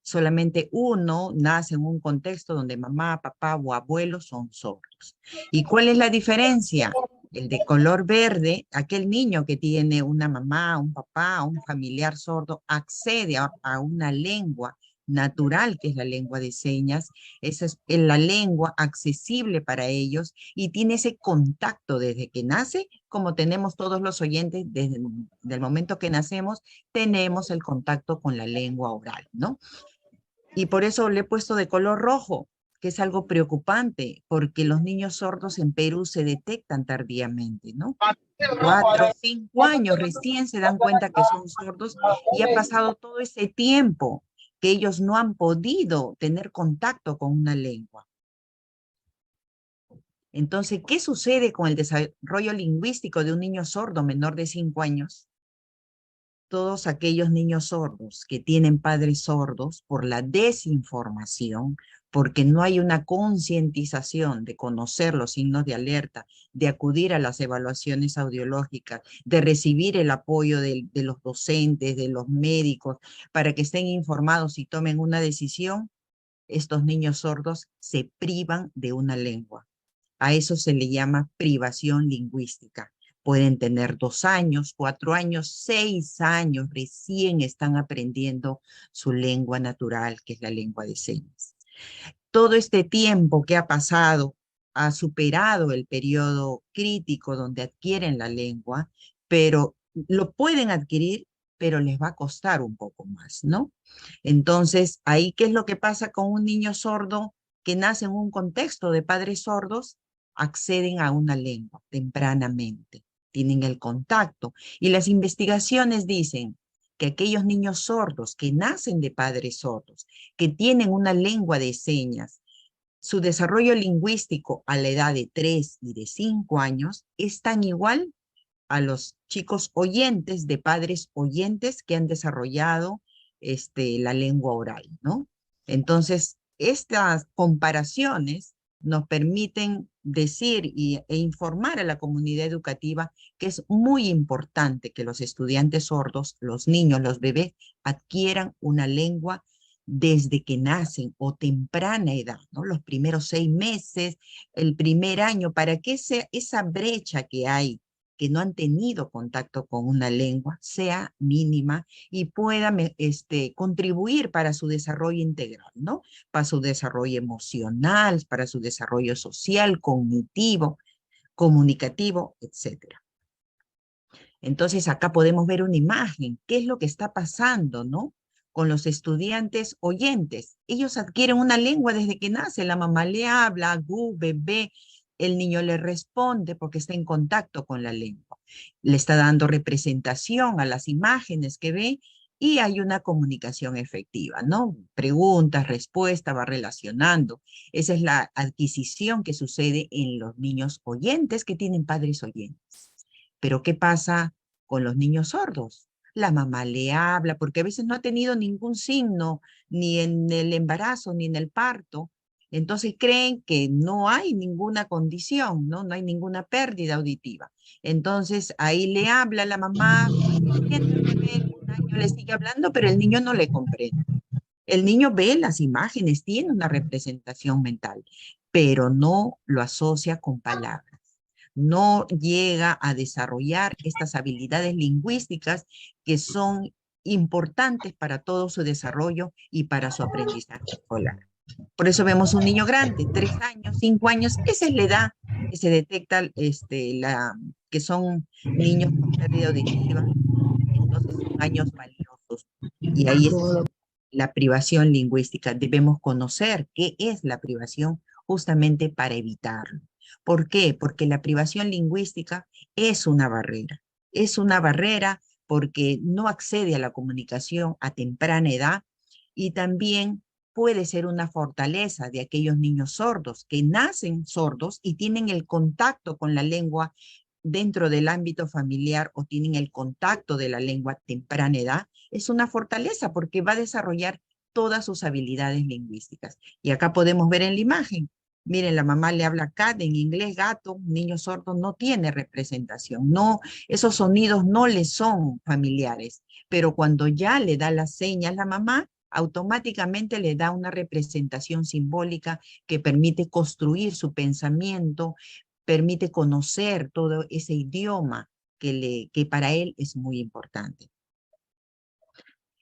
Solamente uno nace en un contexto donde mamá, papá o abuelos son sordos. ¿Y cuál es la diferencia? El de color verde, aquel niño que tiene una mamá, un papá, un familiar sordo, accede a una lengua natural, que es la lengua de señas. Esa es la lengua accesible para ellos y tiene ese contacto desde que nace, como tenemos todos los oyentes, desde el momento que nacemos, tenemos el contacto con la lengua oral, ¿no? Y por eso le he puesto de color rojo, que es algo preocupante, porque los niños sordos en Perú se detectan tardíamente, ¿no? 4 o 5 años recién se dan cuenta que son sordos y ha pasado todo ese tiempo que ellos no han podido tener contacto con una lengua. Entonces, ¿qué sucede con el desarrollo lingüístico de un niño sordo menor de 5 años? Todos aquellos niños sordos que tienen padres sordos por la desinformación, porque no hay una concientización de conocer los signos de alerta, de acudir a las evaluaciones audiológicas, de recibir el apoyo de los docentes, de los médicos, para que estén informados y tomen una decisión, estos niños sordos se privan de una lengua. A eso se le llama privación lingüística. Pueden tener 2 años, 4 años, 6 años, recién están aprendiendo su lengua natural, que es la lengua de señas. Todo este tiempo que ha pasado ha superado el periodo crítico donde adquieren la lengua, pero lo pueden adquirir, pero les va a costar un poco más, ¿no? Entonces, ahí, ¿qué es lo que pasa con un niño sordo que nace en un contexto de padres sordos? Acceden a una lengua tempranamente, tienen el contacto. Y las investigaciones dicen que aquellos niños sordos que nacen de padres sordos, que tienen una lengua de señas, su desarrollo lingüístico a la edad de 3 y de 5 años es tan igual a los chicos oyentes de padres oyentes que han desarrollado la lengua oral, ¿no? Entonces, estas comparaciones nos permiten decir e informar a la comunidad educativa que es muy importante que los estudiantes sordos, los niños, los bebés, adquieran una lengua desde que nacen o temprana edad, ¿no? Los primeros 6 meses, el primer año, para que esa brecha que hay, que no han tenido contacto con una lengua, sea mínima y pueda contribuir para su desarrollo integral, ¿no? Para su desarrollo emocional, para su desarrollo social, cognitivo, comunicativo, etc. Entonces acá podemos ver una imagen, qué es lo que está pasando, ¿no? Con los estudiantes oyentes. Ellos adquieren una lengua desde que nace, la mamá le habla, gu, bebé, el niño le responde porque está en contacto con la lengua. Le está dando representación a las imágenes que ve y hay una comunicación efectiva, ¿no? Preguntas, respuestas, va relacionando. Esa es la adquisición que sucede en los niños oyentes que tienen padres oyentes. Pero ¿qué pasa con los niños sordos? La mamá le habla porque a veces no ha tenido ningún signo, ni en el embarazo, ni en el parto, Entonces creen que no hay ninguna condición, ¿no? No hay ninguna pérdida auditiva. Entonces ahí le habla la mamá, siente el bebé, 1 año le sigue hablando, pero el niño no le comprende. El niño ve las imágenes, tiene una representación mental, pero no lo asocia con palabras. No llega a desarrollar estas habilidades lingüísticas que son importantes para todo su desarrollo y para su aprendizaje escolar. Por eso vemos un niño grande, 3 años, 5 años, esa es la edad que se detecta que son niños con pérdida auditiva. Entonces son años valiosos. Y ahí es la privación lingüística. Debemos conocer qué es la privación justamente para evitarlo. ¿Por qué? Porque la privación lingüística es una barrera. Es una barrera porque no accede a la comunicación a temprana edad y también puede ser una fortaleza de aquellos niños sordos que nacen sordos y tienen el contacto con la lengua dentro del ámbito familiar o tienen el contacto de la lengua a temprana edad. Es una fortaleza porque va a desarrollar todas sus habilidades lingüísticas. Y acá podemos ver en la imagen, miren, la mamá le habla cat en inglés, gato, un niño sordo no tiene representación, no, esos sonidos no le son familiares, pero cuando ya le da las señas la mamá, automáticamente le da una representación simbólica que permite construir su pensamiento, permite conocer todo ese idioma que para él es muy importante.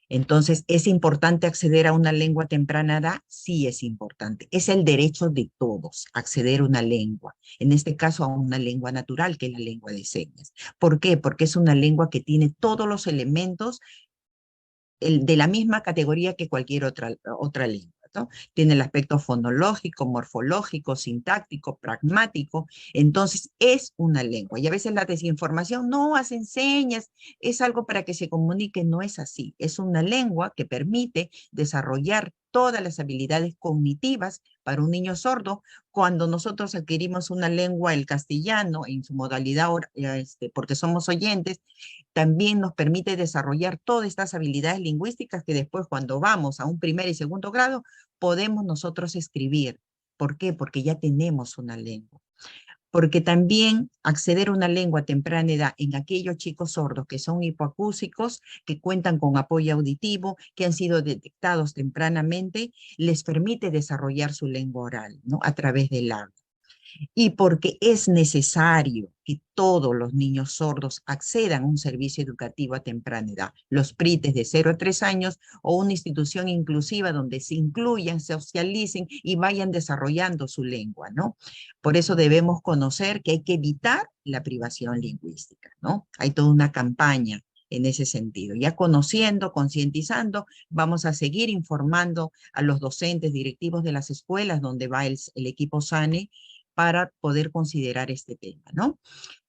Entonces, ¿es importante acceder a una lengua a temprana edad? Sí es importante. Es el derecho de todos acceder a una lengua. En este caso, a una lengua natural, que es la lengua de señas. ¿Por qué? Porque es una lengua que tiene todos los elementos de la misma categoría que cualquier otra lengua, ¿no? Tiene el aspecto fonológico, morfológico, sintáctico, pragmático. Entonces, es una lengua. Y a veces la desinformación, no hacen señas, es algo para que se comunique. No es así. Es una lengua que permite desarrollar todas las habilidades cognitivas para un niño sordo. Cuando nosotros adquirimos una lengua, el castellano, en su modalidad, porque somos oyentes, también nos permite desarrollar todas estas habilidades lingüísticas que después, cuando vamos a un 1er y 2º grado, podemos nosotros escribir. ¿Por qué? Porque ya tenemos una lengua. Porque también acceder a una lengua a temprana edad en aquellos chicos sordos que son hipoacúsicos, que cuentan con apoyo auditivo, que han sido detectados tempranamente, les permite desarrollar su lengua oral, ¿no? A través del habla. Y porque es necesario que todos los niños sordos accedan a un servicio educativo a temprana edad, los PRITES de 0 a 3 años o una institución inclusiva donde se incluyan, se socialicen y vayan desarrollando su lengua, ¿no? Por eso debemos conocer que hay que evitar la privación lingüística, ¿no? Hay toda una campaña en ese sentido. Ya conociendo, concientizando, vamos a seguir informando a los docentes, directivos de las escuelas donde va el equipo SANE, para poder considerar este tema, ¿no?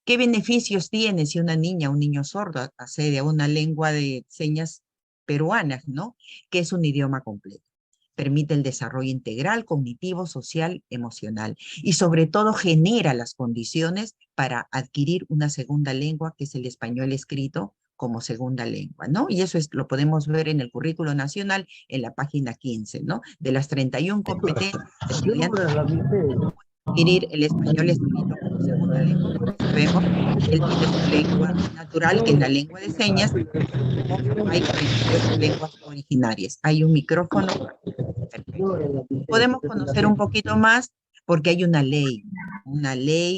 ¿Qué beneficios tiene si una niña o un niño sordo accede a una lengua de señas peruanas, ¿no? Que es un idioma completo. Permite el desarrollo integral, cognitivo, social, emocional. Y sobre todo genera las condiciones para adquirir una segunda lengua, que es el español escrito como segunda lengua, ¿no? Y eso lo podemos ver en el currículo nacional, en la página 15, ¿no? De las 31 competencias de estudiantes, adquirir el español escrito como segunda lengua, porque sabemos que él tiene su lengua natural, que es la lengua de señas, como hay 48 lenguas originarias. Hay un micrófono. Podemos conocer un poquito más porque hay una ley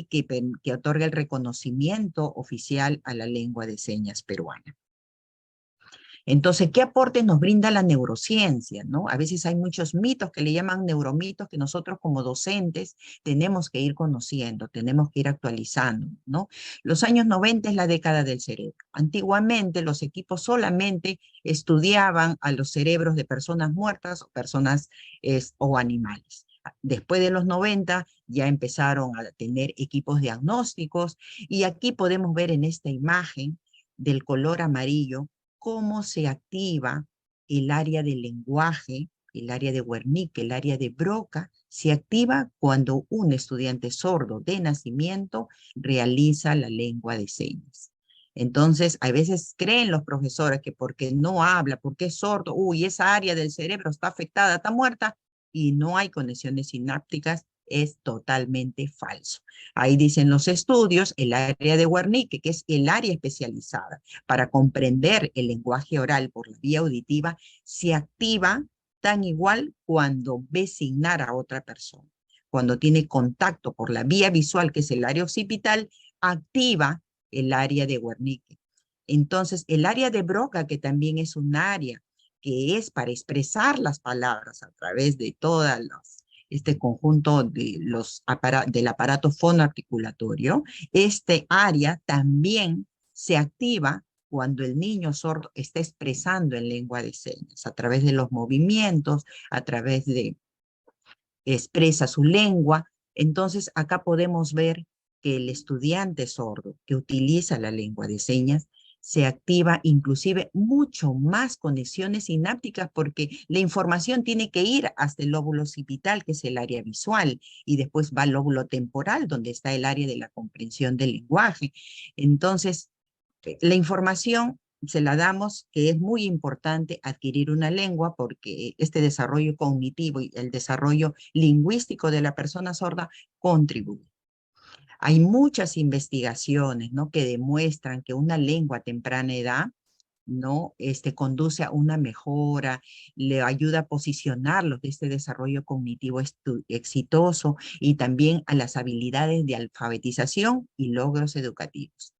que otorga el reconocimiento oficial a la lengua de señas peruana. Entonces, ¿qué aporte nos brinda la neurociencia, ¿no? A veces hay muchos mitos que le llaman neuromitos que nosotros como docentes tenemos que ir conociendo, tenemos que ir actualizando, ¿no? Los años 90 es la década del cerebro. Antiguamente los equipos solamente estudiaban a los cerebros de personas muertas o personas o animales. Después de los 90 ya empezaron a tener equipos diagnósticos y aquí podemos ver en esta imagen del color amarillo cómo se activa el área del lenguaje, el área de Wernicke, el área de Broca, se activa cuando un estudiante sordo de nacimiento realiza la lengua de señas. Entonces, a veces creen los profesores que porque no habla, porque es sordo, uy, esa área del cerebro está afectada, está muerta. y no hay conexiones sinápticas, es totalmente falso. Ahí dicen los estudios, el área de Wernicke, que es el área especializada para comprender el lenguaje oral por la vía auditiva, se activa tan igual cuando ve signar a otra persona. Cuando tiene contacto por la vía visual, que es el área occipital, activa el área de Wernicke. Entonces, el área de Broca, que también es un área que es para expresar las palabras a través de todas este conjunto de del aparato fonoarticulatorio, este área también se activa cuando el niño sordo está expresando en lengua de señas, a través de los movimientos, a través de expresa su lengua. Entonces, acá podemos ver que el estudiante sordo que utiliza la lengua de señas se activa inclusive mucho más conexiones sinápticas porque la información tiene que ir hasta el lóbulo occipital, que es el área visual, y después va al lóbulo temporal, donde está el área de la comprensión del lenguaje. Entonces, la información se la damos, que es muy importante adquirir una lengua porque este desarrollo cognitivo y el desarrollo lingüístico de la persona sorda contribuye. Hay muchas investigaciones, ¿no?, que demuestran que una lengua a temprana edad, ¿no?, conduce a una mejora, le ayuda a posicionarlos de este desarrollo cognitivo exitoso y también a las habilidades de alfabetización y logros educativos.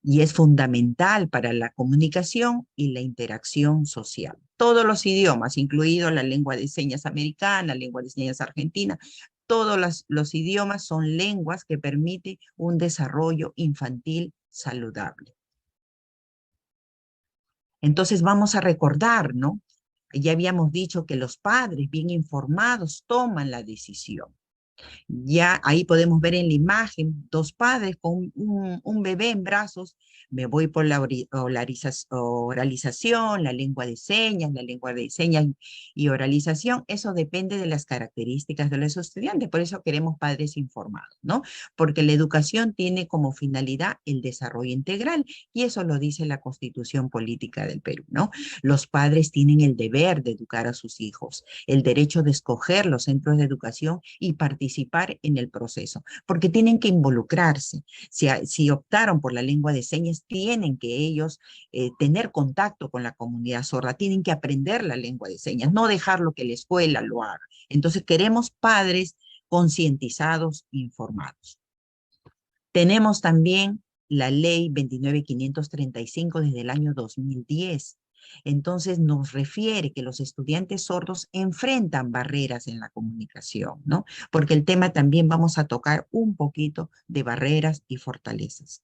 Y es fundamental para la comunicación y la interacción social. Todos los idiomas, incluido la lengua de señas americana, lengua de señas argentina, todos los idiomas son lenguas que permiten un desarrollo infantil saludable. Entonces vamos a recordar, ¿no? Ya habíamos dicho que los padres bien informados toman la decisión. Ya ahí podemos ver en la imagen dos padres con un bebé en brazos. Me voy por la oralización, la lengua de señas y oralización. Eso depende de las características de los estudiantes. Por eso queremos padres informados, ¿no? Porque la educación tiene como finalidad el desarrollo integral y eso lo dice la Constitución Política del Perú, ¿no? Los padres tienen el deber de educar a sus hijos, el derecho de escoger los centros de educación y participar en el proceso, porque tienen que involucrarse. Si optaron por la lengua de señas, tienen que ellos tener contacto con la comunidad sorda, tienen que aprender la lengua de señas, no dejarlo que la escuela lo haga. Entonces queremos padres concientizados, informados. Tenemos también la ley 29.535 desde el año 2010. Entonces nos refiere que los estudiantes sordos enfrentan barreras en la comunicación, ¿no? Porque el tema también vamos a tocar un poquito de barreras y fortalezas.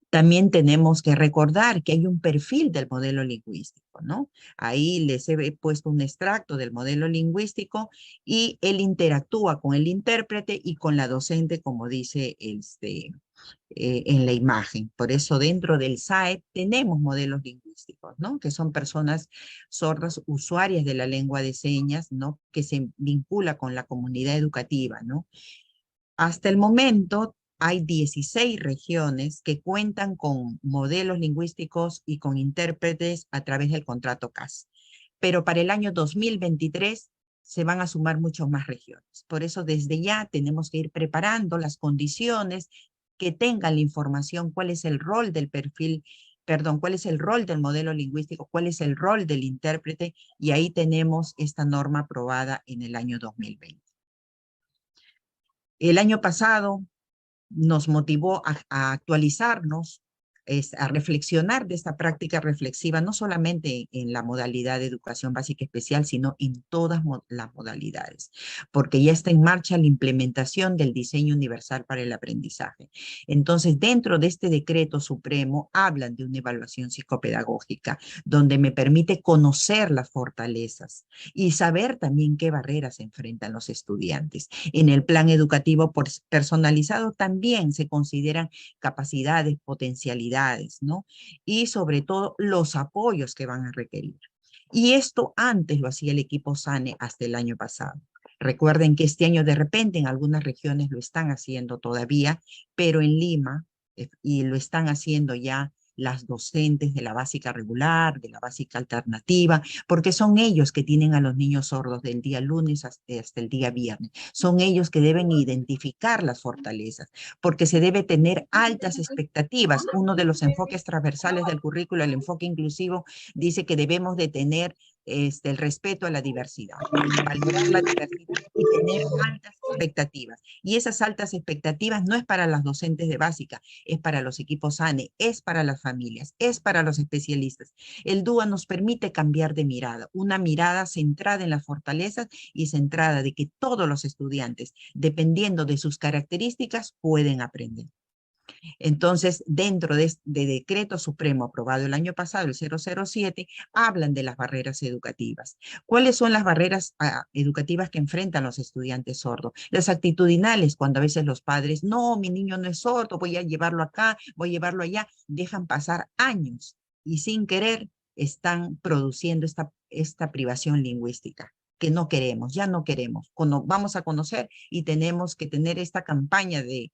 También tenemos que recordar que hay un perfil del modelo lingüístico, ¿no? Ahí les he puesto un extracto del modelo lingüístico y él interactúa con el intérprete y con la docente, como dice en la imagen. Por eso dentro del SAEP tenemos modelos lingüísticos, ¿no? Que son personas sordas usuarias de la lengua de señas, ¿no? Que se vincula con la comunidad educativa, ¿no? Hasta el momento hay 16 regiones que cuentan con modelos lingüísticos y con intérpretes a través del contrato CAS. Pero para el año 2023 se van a sumar muchas más regiones. Por eso desde ya tenemos que ir preparando las condiciones que tengan la información, cuál es el rol del perfil, perdón, cuál es el rol del modelo lingüístico, cuál es el rol del intérprete, y ahí tenemos esta norma aprobada en el año 2020. El año pasado nos motivó a actualizarnos, a reflexionar de esta práctica reflexiva, no solamente en la modalidad de educación básica especial, sino en todas las modalidades, porque ya está en marcha la implementación del diseño universal para el aprendizaje. Entonces, dentro de este decreto supremo, hablan de una evaluación psicopedagógica, donde me permite conocer las fortalezas y saber también qué barreras enfrentan los estudiantes. En el plan educativo personalizado también se consideran capacidades, potencialidades, ¿no? Y sobre todo los apoyos que van a requerir. Y esto antes lo hacía el equipo SANE hasta el año pasado. Recuerden que este año de repente en algunas regiones lo están haciendo todavía, pero en Lima, y lo están haciendo ya las docentes de la básica regular, de la básica alternativa, porque son ellos que tienen a los niños sordos del día lunes hasta el día viernes. Son ellos que deben identificar las fortalezas, porque se debe tener altas expectativas. Uno de los enfoques transversales del currículo, el enfoque inclusivo, dice que debemos de tener el respeto a la diversidad, valorar la diversidad y tener altas expectativas. Y esas altas expectativas no es para las docentes de básica, es para los equipos ANE, es para las familias, es para los especialistas. El DUA nos permite cambiar de mirada, una mirada centrada en las fortalezas y centrada de que todos los estudiantes, dependiendo de sus características, pueden aprender. Entonces, dentro de decreto supremo aprobado el año pasado, el 007, hablan de las barreras educativas. ¿Cuáles son las barreras educativas que enfrentan los estudiantes sordos? Las actitudinales, cuando a veces los padres, no, mi niño no es sordo, voy a llevarlo acá, voy a llevarlo allá, dejan pasar años y sin querer están produciendo esta privación lingüística que no queremos, ya no queremos. Vamos a conocer y tenemos que tener esta campaña de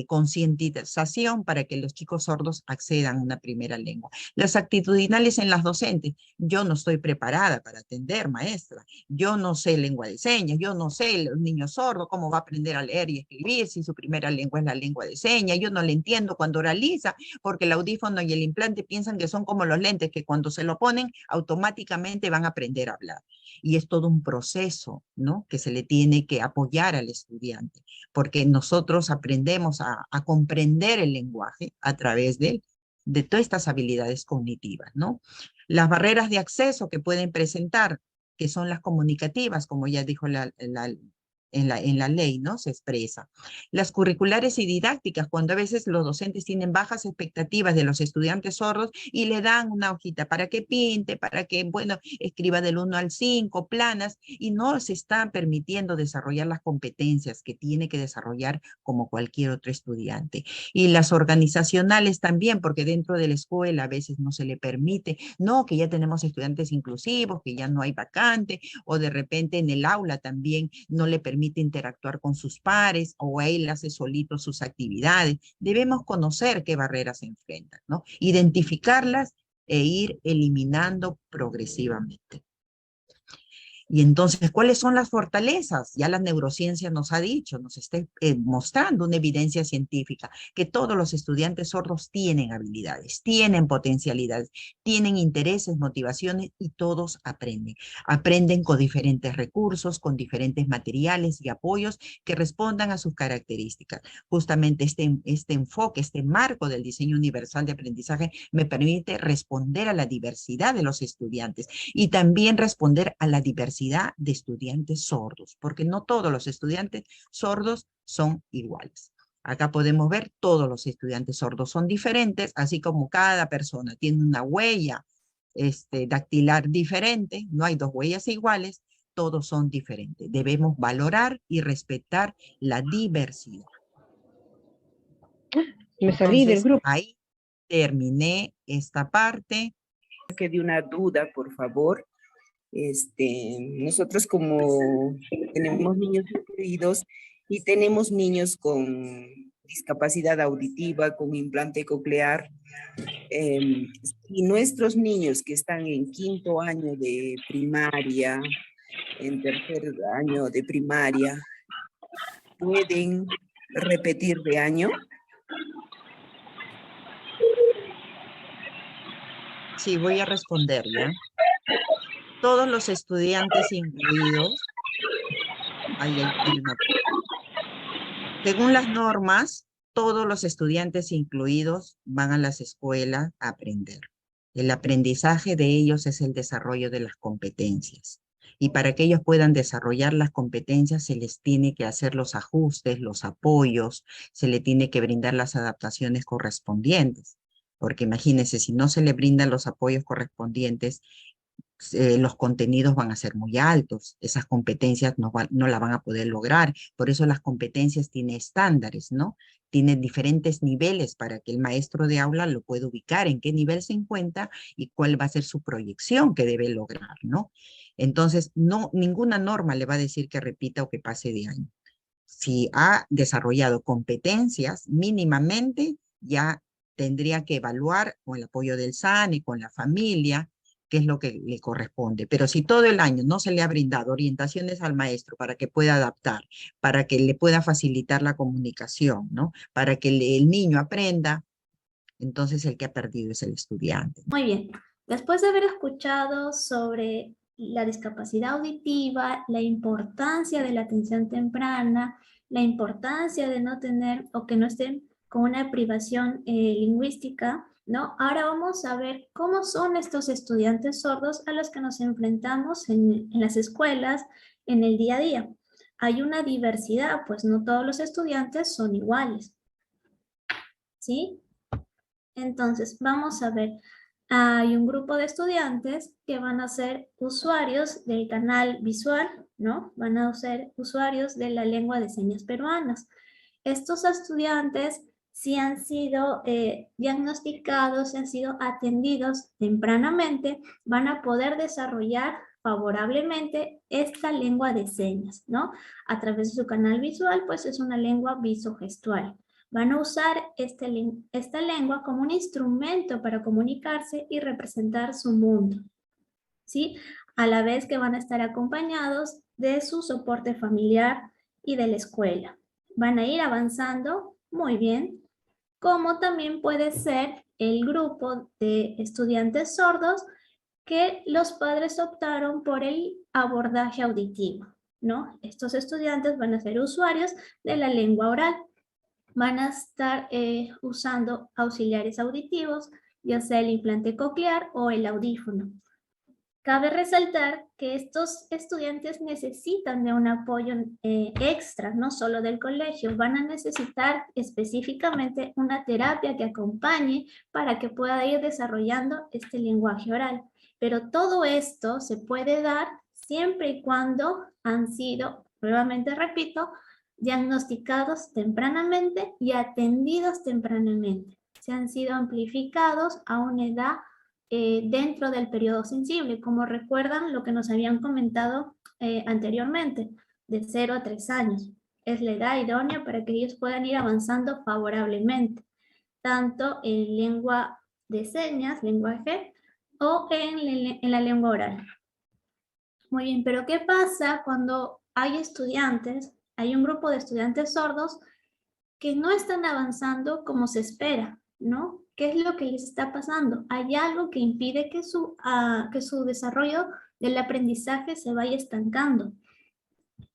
concientización para que los chicos sordos accedan a una primera lengua. Las actitudinales en las docentes, yo no estoy preparada para atender, maestra, yo no sé lengua de señas, yo no sé los niños sordos, cómo va a aprender a leer y escribir si su primera lengua es la lengua de señas, yo no le entiendo cuando oraliza, porque el audífono y el implante piensan que son como los lentes, que cuando se lo ponen automáticamente van a aprender a hablar. Y es todo un proceso, ¿no?, que se le tiene que apoyar al estudiante, porque nosotros aprendemos a comprender el lenguaje a través de todas estas habilidades cognitivas, ¿no? Las barreras de acceso que pueden presentar, que son las comunicativas, como ya dijo en la ley, ¿no?, se expresa. Las curriculares y didácticas, cuando a veces los docentes tienen bajas expectativas de los estudiantes sordos y le dan una hojita para que pinte, para que, bueno, escriba del 1 al 5, planas, y no se está permitiendo desarrollar las competencias que tiene que desarrollar como cualquier otro estudiante. Y las organizacionales también, porque dentro de la escuela a veces no se le permite, no, que ya tenemos estudiantes inclusivos, que ya no hay vacante, o de repente en el aula también no le permite interactuar con sus pares, o él hace solito sus actividades. Debemos conocer qué barreras se enfrentan, ¿no?, identificarlas e ir eliminando progresivamente. Y entonces, ¿cuáles son las fortalezas? Ya la neurociencia nos ha dicho, nos está mostrando una evidencia científica, que todos los estudiantes sordos tienen habilidades, tienen potencialidades, tienen intereses, motivaciones, y todos aprenden. Aprenden con diferentes recursos, con diferentes materiales y apoyos que respondan a sus características. Justamente este enfoque, este marco del diseño universal de aprendizaje me permite responder a la diversidad de los estudiantes y también responder a la diversidad de estudiantes sordos, porque no todos los estudiantes sordos son iguales. Acá podemos ver, todos los estudiantes sordos son diferentes, así como cada persona tiene una huella dactilar diferente, no hay dos huellas iguales, todos son diferentes. Debemos valorar y respetar la diversidad. Me salí del grupo. Ahí terminé esta parte. Que de una duda, por favor. Nosotros como tenemos niños incluidos y tenemos niños con discapacidad auditiva, con implante coclear, y nuestros niños que están en 5º año de primaria, en 3er año de primaria, ¿pueden repetir de año? Sí, voy a responder, ¿ya? Todos los estudiantes incluidos, según las normas, todos los estudiantes incluidos van a las escuelas a aprender. El aprendizaje de ellos es el desarrollo de las competencias. Y para que ellos puedan desarrollar las competencias, se les tiene que hacer los ajustes, los apoyos, se le tiene que brindar las adaptaciones correspondientes. Porque imagínense, si no se le brindan los apoyos correspondientes, los contenidos van a ser muy altos, esas competencias no la van a poder lograr. Por eso las competencias tienen estándares, ¿no? Tienen diferentes niveles para que el maestro de aula lo pueda ubicar en qué nivel se encuentra y cuál va a ser su proyección que debe lograr, ¿no? Entonces, ninguna norma le va a decir que repita o que pase de año. Si ha desarrollado competencias mínimamente, ya tendría que evaluar con el apoyo del SANE, con la familia, qué es lo que le corresponde. Pero si todo el año no se le ha brindado orientaciones al maestro para que pueda adaptar, para que le pueda facilitar la comunicación, ¿no? Para que el niño aprenda, entonces el que ha perdido es el estudiante. Muy bien. Después de haber escuchado sobre la discapacidad auditiva, la importancia de la atención temprana, la importancia de no tener o que no estén con una privación lingüística, ¿no? Ahora vamos a ver cómo son estos estudiantes sordos a los que nos enfrentamos en las escuelas en el día a día. Hay una diversidad, pues no todos los estudiantes son iguales, ¿sí? Entonces, vamos a ver. Hay un grupo de estudiantes que van a ser usuarios del canal visual, ¿no? Van a ser usuarios de la lengua de señas peruanas. Estos estudiantes, si han sido diagnosticados, si han sido atendidos tempranamente, van a poder desarrollar favorablemente esta lengua de señas, ¿no? A través de su canal visual, pues es una lengua visogestual. Van a usar esta lengua como un instrumento para comunicarse y representar su mundo, ¿sí? A la vez que van a estar acompañados de su soporte familiar y de la escuela. Van a ir avanzando muy bien, como también puede ser el grupo de estudiantes sordos que los padres optaron por el abordaje auditivo, ¿no? Estos estudiantes van a ser usuarios de la lengua oral. Van a estar usando auxiliares auditivos, ya sea el implante coclear o el audífono. Cabe resaltar que estos estudiantes necesitan de un apoyo extra, no solo del colegio. Van a necesitar específicamente una terapia que acompañe para que pueda ir desarrollando este lenguaje oral. Pero todo esto se puede dar siempre y cuando han sido, nuevamente repito, diagnosticados tempranamente y atendidos tempranamente. Se han sido amplificados a una edad dentro del periodo sensible, como recuerdan lo que nos habían comentado anteriormente, de 0 a 3 años. Es la edad idónea para que ellos puedan ir avanzando favorablemente, tanto en lengua de señas, lenguaje, o en la lengua oral. Muy bien, pero ¿qué pasa cuando hay estudiantes, hay un grupo de estudiantes sordos que no están avanzando como se espera, ¿no? ¿Qué es lo que les está pasando? Hay algo que impide que su desarrollo del aprendizaje se vaya estancando.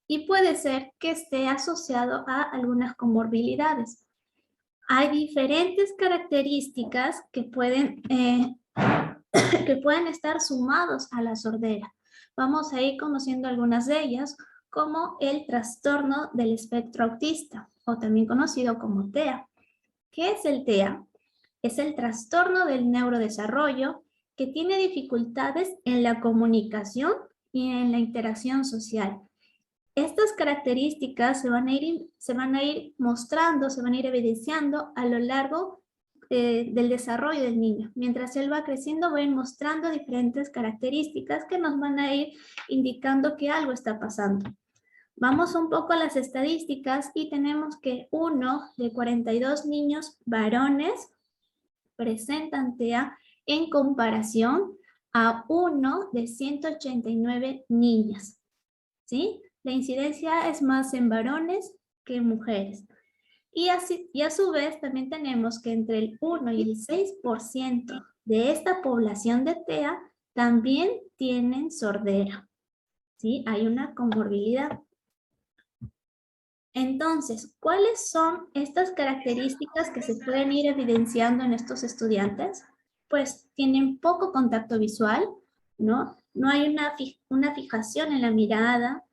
Y puede ser que esté asociado a algunas comorbilidades. Hay diferentes características que pueden estar sumados a la sordera. Vamos a ir conociendo algunas de ellas, como el trastorno del espectro autista, o también conocido como TEA. ¿Qué es el TEA? Es el trastorno del neurodesarrollo que tiene dificultades en la comunicación y en la interacción social. Estas características se van a ir mostrando, se van a ir evidenciando a lo largo del desarrollo del niño. Mientras él va creciendo, va a ir mostrando diferentes características que nos van a ir indicando que algo está pasando. Vamos un poco a las estadísticas y tenemos que 1 de 42 niños varones presentan TEA en comparación a 1 de 189 niñas, ¿sí? La incidencia es más en varones que en mujeres. Y a su vez también tenemos que entre el 1 y el 6% de esta población de TEA también tienen sordera, ¿sí? Hay una comorbilidad. Entonces, ¿cuáles son estas características que se pueden ir evidenciando en estos estudiantes? Pues tienen poco contacto visual, ¿no? No hay una fijación en la mirada,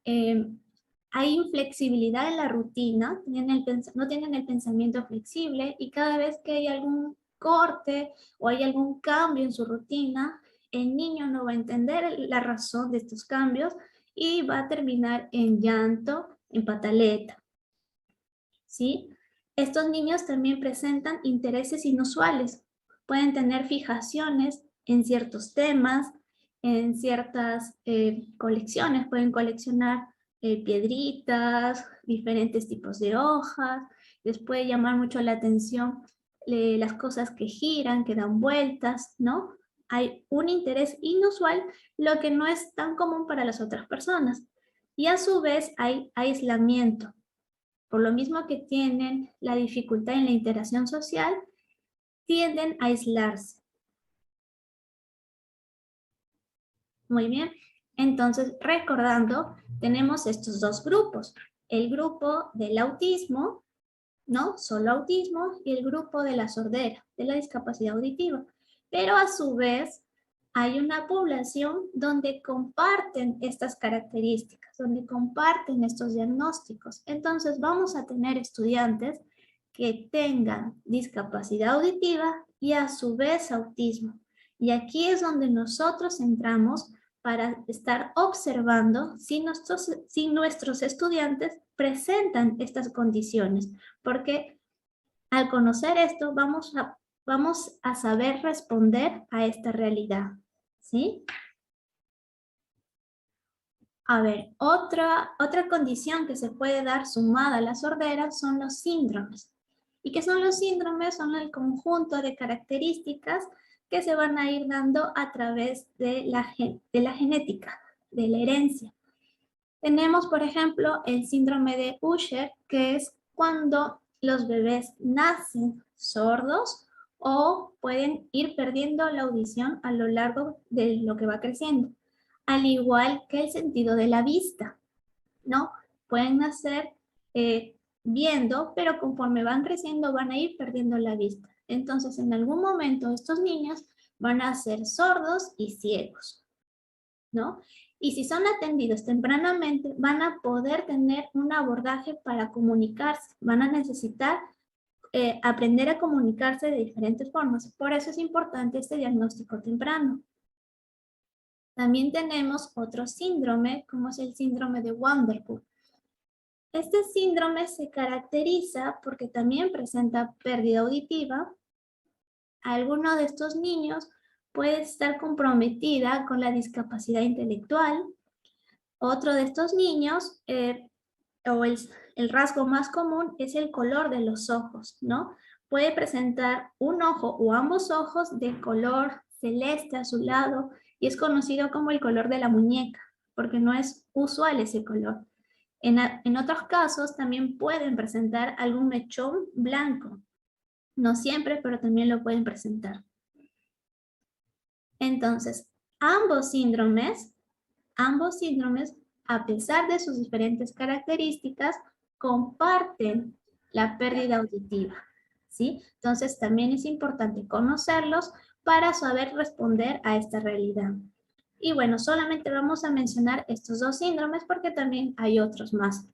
hay inflexibilidad en la rutina, no tienen el pensamiento flexible y cada vez que hay algún corte o hay algún cambio en su rutina, el niño no va a entender la razón de estos cambios y va a terminar en llanto, en pataleta, ¿sí? Estos niños también presentan intereses inusuales. Pueden tener fijaciones en ciertos temas, en ciertas colecciones. Pueden coleccionar piedritas, diferentes tipos de hojas. Les puede llamar mucho la atención las cosas que giran, que dan vueltas, ¿no? Hay un interés inusual, lo que no es tan común para las otras personas. Y a su vez hay aislamiento. Por lo mismo que tienen la dificultad en la interacción social, tienden a aislarse. Muy bien. Entonces, recordando, tenemos estos dos grupos. El grupo del autismo, ¿no? Solo autismo, y el grupo de la sordera, de la discapacidad auditiva. Pero a su vez, hay una población donde comparten estas características, donde comparten estos diagnósticos. Entonces, vamos a tener estudiantes que tengan discapacidad auditiva y a su vez autismo. Y aquí es donde nosotros entramos para estar observando si nuestros estudiantes presentan estas condiciones, porque al conocer esto vamos a saber responder a esta realidad, ¿sí? A ver, otra condición que se puede dar sumada a la sordera son los síndromes. ¿Y qué son los síndromes? Son el conjunto de características que se van a ir dando a través de la genética, de la herencia. Tenemos, por ejemplo, el síndrome de Usher, que es cuando los bebés nacen sordos o pueden ir perdiendo la audición a lo largo de lo que va creciendo. Al igual que el sentido de la vista, ¿no? Pueden nacer viendo, pero conforme van creciendo van a ir perdiendo la vista. Entonces, en algún momento estos niños van a ser sordos y ciegos, ¿no? Y si son atendidos tempranamente, van a poder tener un abordaje para comunicarse. Van a necesitar aprender a comunicarse de diferentes formas. Por eso es importante este diagnóstico temprano. También tenemos otro síndrome, como es el síndrome de Wonderpool. Este síndrome se caracteriza porque también presenta pérdida auditiva. Alguno de estos niños puede estar comprometida con la discapacidad intelectual. Otro de estos niños, o el rasgo más común, es el color de los ojos, ¿no? Puede presentar un ojo o ambos ojos de color celeste, azulado, y es conocido como el color de la muñeca, porque no es usual ese color. En otros casos también pueden presentar algún mechón blanco. No siempre, pero también lo pueden presentar. Entonces, ambos síndromes, a pesar de sus diferentes características, comparten la pérdida auditiva, ¿sí? Entonces, también es importante conocerlos para saber responder a esta realidad. Y bueno, solamente vamos a mencionar estos dos síndromes porque también hay otros más.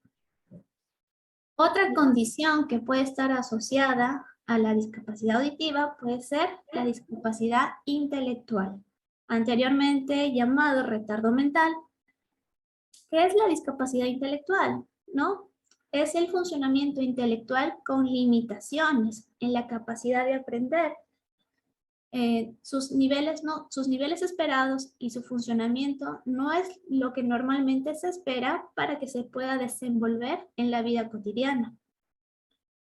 Otra condición que puede estar asociada a la discapacidad auditiva puede ser la discapacidad intelectual, anteriormente llamado retardo mental. ¿Qué es la discapacidad intelectual? ¿No? Es el funcionamiento intelectual con limitaciones en la capacidad de aprender. Sus niveles esperados y su funcionamiento no es lo que normalmente se espera para que se pueda desenvolver en la vida cotidiana.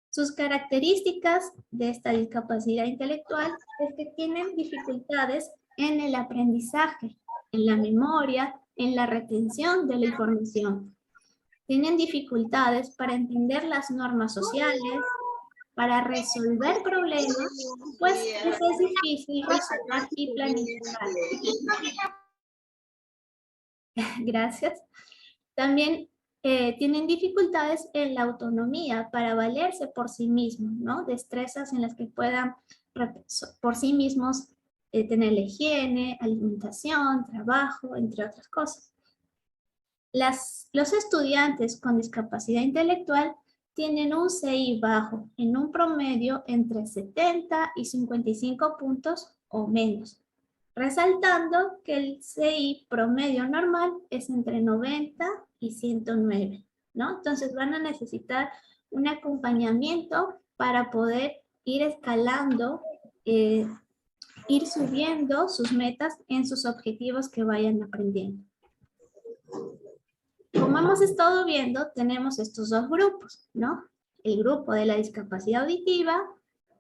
Sus características de esta discapacidad intelectual es que tienen dificultades en el aprendizaje, en la memoria, en la retención de la información. Tienen dificultades para entender las normas sociales, para resolver problemas, pues es difícil razonar y planificar. Gracias. También tienen dificultades en la autonomía para valerse por sí mismos, ¿no? Destrezas en las que puedan por sí mismos tener la higiene, alimentación, trabajo, entre otras cosas. Los estudiantes con discapacidad intelectual tienen un CI bajo, en un promedio entre 70 y 55 puntos o menos, resaltando que el CI promedio normal es entre 90 y 109, ¿no? Entonces van a necesitar un acompañamiento para poder ir escalando, ir subiendo sus metas en sus objetivos que vayan aprendiendo. Como hemos estado viendo, tenemos estos dos grupos, ¿no? El grupo de la discapacidad auditiva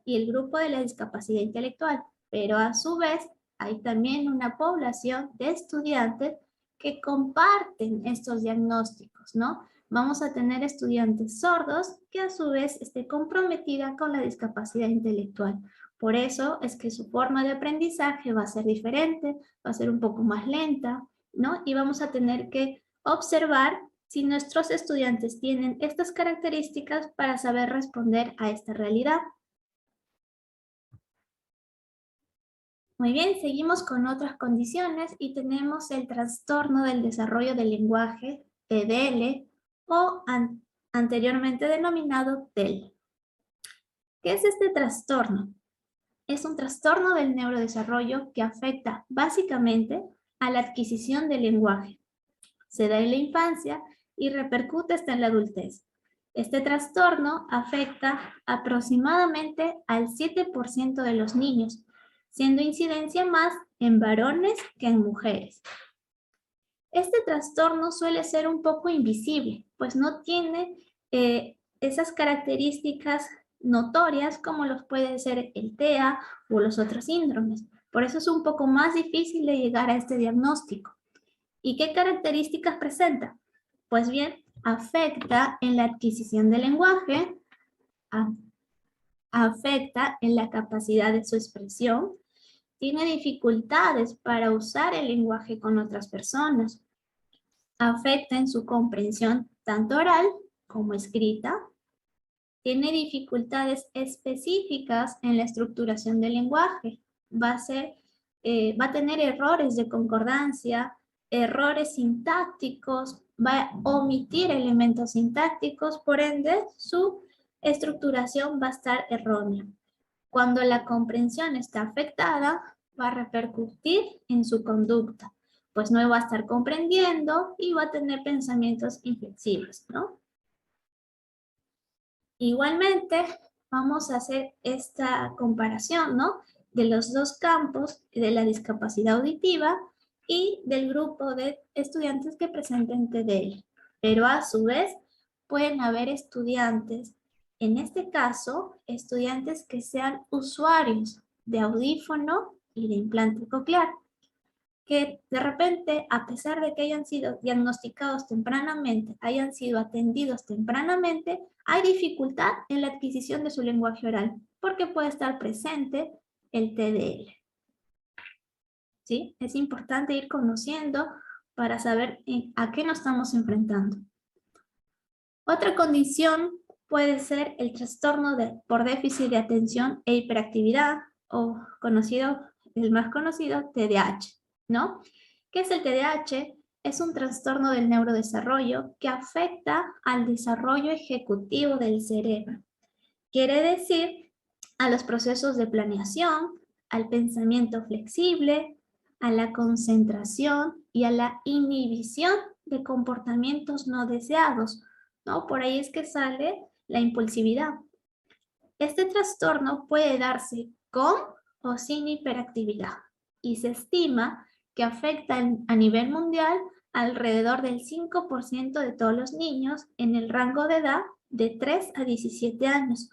y el grupo de la discapacidad intelectual, pero a su vez hay también una población de estudiantes que comparten estos diagnósticos, ¿no? Vamos a tener estudiantes sordos que a su vez estén comprometidas con la discapacidad intelectual. Por eso es que su forma de aprendizaje va a ser diferente, va a ser un poco más lenta, ¿no? Y vamos a tener que observar si nuestros estudiantes tienen estas características para saber responder a esta realidad. Muy bien, seguimos con otras condiciones y tenemos el trastorno del desarrollo del lenguaje, TDL, o anteriormente denominado TEL. ¿Qué es este trastorno? Es un trastorno del neurodesarrollo que afecta básicamente a la adquisición del lenguaje. Se da en la infancia y repercute hasta en la adultez. Este trastorno afecta aproximadamente al 7% de los niños, siendo incidencia más en varones que en mujeres. Este trastorno suele ser un poco invisible, pues no tiene esas características notorias como los puede ser el TEA o los otros síndromes. Por eso es un poco más difícil de llegar a este diagnóstico. ¿Y qué características presenta? Pues bien, afecta en la adquisición del lenguaje, afecta en la capacidad de su expresión, tiene dificultades para usar el lenguaje con otras personas, afecta en su comprensión tanto oral como escrita, tiene dificultades específicas en la estructuración del lenguaje, va a tener errores de concordancia, errores sintácticos, va a omitir elementos sintácticos, por ende su estructuración va a estar errónea. Cuando la comprensión está afectada, va a repercutir en su conducta, pues no va a estar comprendiendo y va a tener pensamientos inflexibles, ¿no? Igualmente, vamos a hacer esta comparación, ¿no? De los dos campos de la discapacidad auditiva y del grupo de estudiantes que presenten TDL. Pero a su vez, pueden haber estudiantes, en este caso, estudiantes que sean usuarios de audífono y de implante coclear, que de repente, a pesar de que hayan sido diagnosticados tempranamente, hayan sido atendidos tempranamente, hay dificultad en la adquisición de su lenguaje oral, porque puede estar presente el TDL. ¿Sí? Es importante ir conociendo para saber a qué nos estamos enfrentando. Otra condición puede ser el trastorno por déficit de atención e hiperactividad, o el más conocido, TDAH, ¿no? ¿Qué es el TDAH? Es un trastorno del neurodesarrollo que afecta al desarrollo ejecutivo del cerebro. Quiere decir a los procesos de planeación, al pensamiento flexible, a la concentración y a la inhibición de comportamientos no deseados, ¿no? Por ahí es que sale la impulsividad. Este trastorno puede darse con o sin hiperactividad y se estima que afecta a nivel mundial alrededor del 5% de todos los niños en el rango de edad de 3 a 17 años.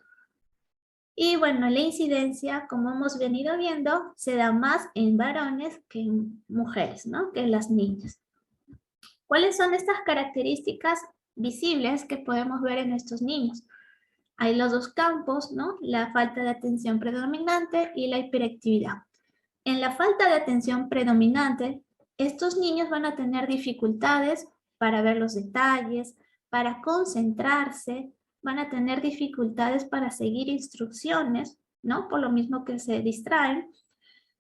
Y bueno, la incidencia, como hemos venido viendo, se da más en varones que en mujeres, ¿no? Que en las niñas. ¿Cuáles son estas características visibles que podemos ver en estos niños? Hay los dos campos, ¿no? La falta de atención predominante y la hiperactividad. En la falta de atención predominante, estos niños van a tener dificultades para ver los detalles, para concentrarse, van a tener dificultades para seguir instrucciones, ¿no? Por lo mismo que se distraen,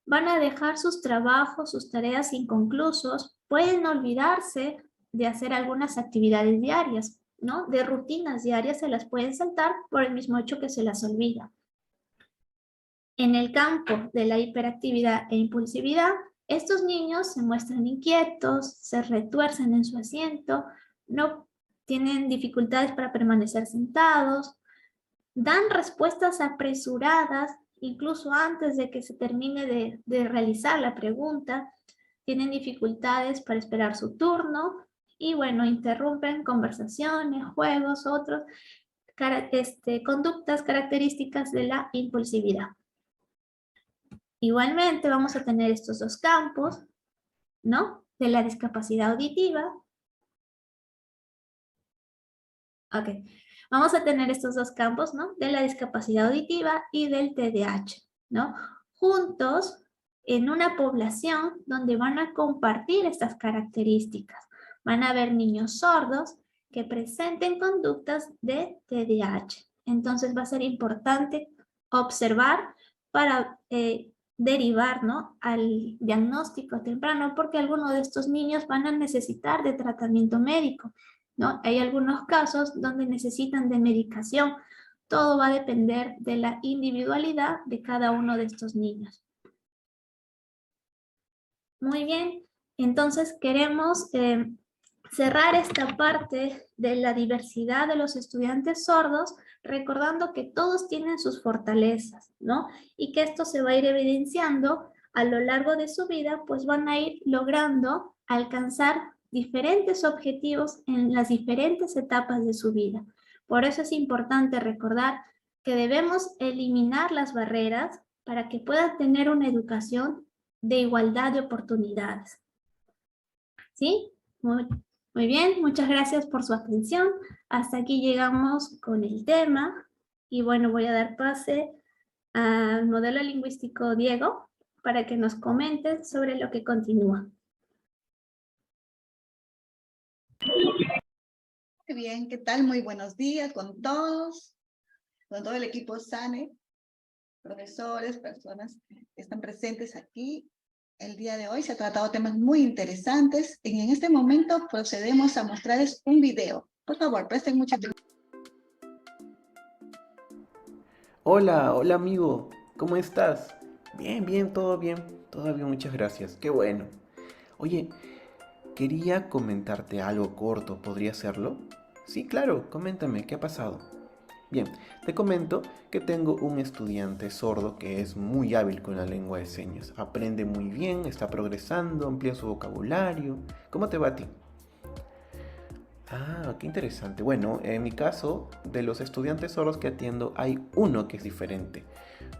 van a dejar sus trabajos, sus tareas inconclusos, pueden olvidarse de hacer algunas actividades diarias, ¿no? De rutinas diarias se las pueden saltar por el mismo hecho que se las olvida. En el campo de la hiperactividad e impulsividad, estos niños se muestran inquietos, se retuercen en su asiento, no tienen dificultades para permanecer sentados, dan respuestas apresuradas, incluso antes de que se termine de realizar la pregunta, tienen dificultades para esperar su turno y bueno, interrumpen conversaciones, juegos, otros. conductas características de la impulsividad. Igualmente vamos a tener estos dos campos, ¿no? De la discapacidad auditiva. Ok, vamos a tener estos dos campos, ¿no? De la discapacidad auditiva y del TDAH, ¿no? Juntos en una población donde van a compartir estas características. Van a haber niños sordos que presenten conductas de TDAH. Entonces va a ser importante observar para derivar, ¿no? Al diagnóstico temprano, porque algunos de estos niños van a necesitar de tratamiento médico, ¿no? Hay algunos casos donde necesitan de medicación. Todo va a depender de la individualidad de cada uno de estos niños. Muy bien, entonces queremos cerrar esta parte de la diversidad de los estudiantes sordos, recordando que todos tienen sus fortalezas, ¿no? Y que esto se va a ir evidenciando a lo largo de su vida, pues van a ir logrando alcanzar diferentes objetivos en las diferentes etapas de su vida. Por eso es importante recordar que debemos eliminar las barreras para que puedan tener una educación de igualdad de oportunidades. ¿Sí? Muy bien, muchas gracias por su atención. Hasta aquí llegamos con el tema. Y bueno, voy a dar pase al modelo lingüístico Diego para que nos comente sobre lo que continúa. Muy bien, ¿qué tal? Muy buenos días con todos, con todo el equipo SANE, profesores, personas que están presentes aquí. El día de hoy se ha tratado temas muy interesantes y en este momento procedemos a mostrarles un video. Por favor, presten mucha atención. Hola, hola amigo, ¿cómo estás? Bien, todo bien, muchas gracias, qué bueno. Oye, quería comentarte algo corto, ¿podría hacerlo? Sí, claro, coméntame, ¿qué ha pasado? Bien, te comento que tengo un estudiante sordo que es muy hábil con la lengua de señas. Aprende muy bien, está progresando, amplía su vocabulario. ¿Cómo te va a ti? Ah, qué interesante. Bueno, en mi caso, de los estudiantes sordos que atiendo, hay uno que es diferente,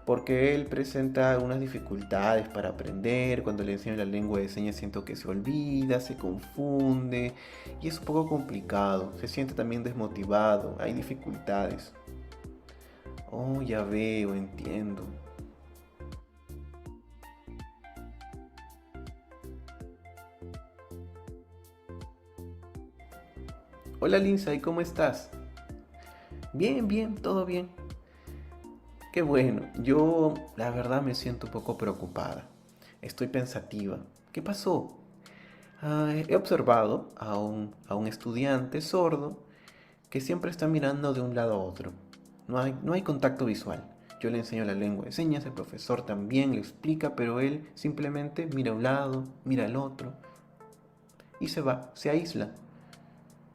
porque él presenta unas dificultades para aprender. Cuando le enseño la lengua de señas siento que se olvida, se confunde y es un poco complicado. Se siente también desmotivado, hay dificultades. Oh, ya veo, entiendo. Hola Lindsay, ¿cómo estás? Bien, todo bien. Qué bueno, yo la verdad me siento un poco preocupada. Estoy pensativa. ¿Qué pasó? He observado a un estudiante sordo que siempre está mirando de un lado a otro. No hay contacto visual. Yo le enseño la lengua de señas, el profesor también le explica, pero él simplemente mira a un lado, mira al otro y se va, se aísla.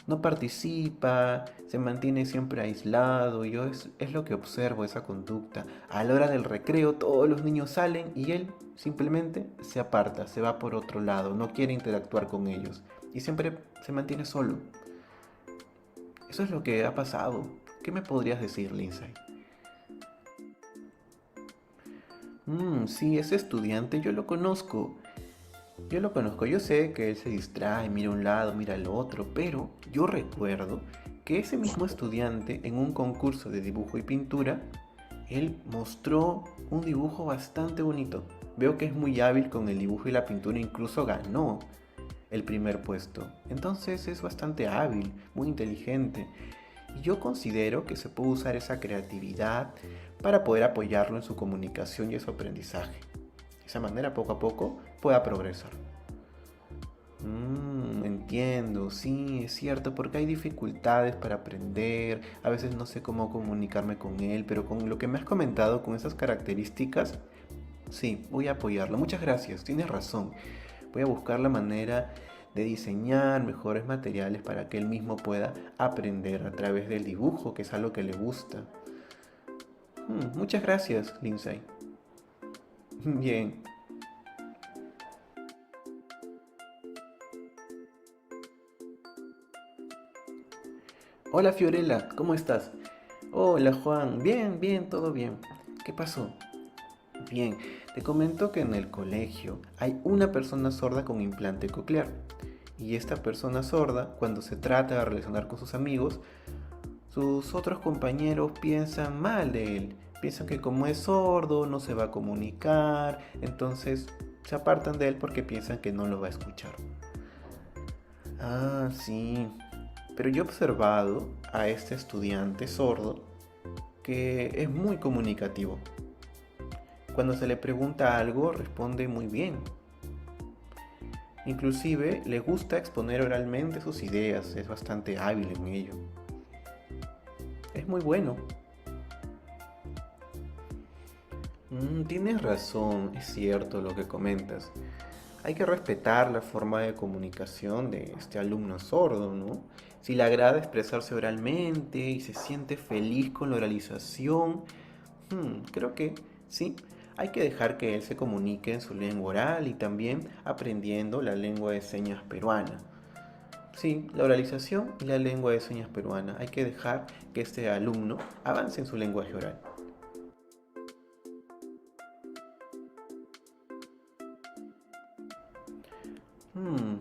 No participa, se mantiene siempre aislado. Es lo que observo, esa conducta. A la hora del recreo todos los niños salen y él simplemente se aparta, se va por otro lado, no quiere interactuar con ellos y siempre se mantiene solo. Eso es lo que ha pasado. ¿Qué me podrías decir, Lindsay? Sí, ese estudiante yo lo conozco. Yo sé que él se distrae, mira a un lado, mira al otro, pero yo recuerdo que ese mismo estudiante en un concurso de dibujo y pintura, él mostró un dibujo bastante bonito. Veo que es muy hábil con el dibujo y la pintura, incluso ganó el primer puesto. Entonces es bastante hábil, muy inteligente. Y yo considero que se puede usar esa creatividad para poder apoyarlo en su comunicación y en su aprendizaje. De esa manera, poco a poco, pueda progresar. Entiendo, sí, es cierto, porque hay dificultades para aprender, a veces no sé cómo comunicarme con él, pero con lo que me has comentado, con esas características, sí, voy a apoyarlo. Muchas gracias, tienes razón. Voy a buscar la manera de diseñar mejores materiales para que él mismo pueda aprender a través del dibujo, que es algo que le gusta. Muchas gracias, Lindsay. Bien. Hola Fiorella, ¿cómo estás? Hola Juan, bien, todo bien. ¿Qué pasó? Bien, te comento que en el colegio hay una persona sorda con implante coclear. Y esta persona sorda, cuando se trata de relacionar con sus amigos, sus otros compañeros piensan mal de él. Piensan que como es sordo no se va a comunicar, entonces se apartan de él porque piensan que no lo va a escuchar. Ah, sí. Pero yo he observado a este estudiante sordo que es muy comunicativo. Cuando se le pregunta algo, responde muy bien. Inclusive le gusta exponer oralmente sus ideas, es bastante hábil en ello. Es muy bueno. Tienes razón, es cierto lo que comentas. Hay que respetar la forma de comunicación de este alumno sordo, ¿no? Si le agrada expresarse oralmente y se siente feliz con la oralización, creo que sí, hay que dejar que él se comunique en su lengua oral y también aprendiendo la lengua de señas peruana. Sí, la oralización y la lengua de señas peruana. Hay que dejar que este alumno avance en su lenguaje oral.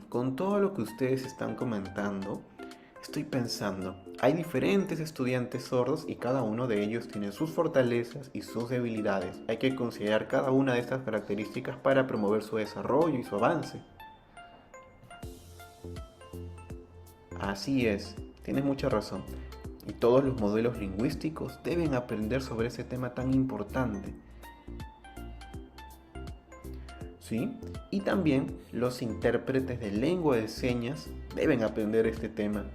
Con todo lo que ustedes están comentando, estoy pensando, hay diferentes estudiantes sordos y cada uno de ellos tiene sus fortalezas y sus debilidades. Hay que considerar cada una de estas características para promover su desarrollo y su avance. Así es, tienes mucha razón. Y todos los modelos lingüísticos deben aprender sobre ese tema tan importante. ¿Sí? Y también los intérpretes de lengua de señas deben aprender este tema.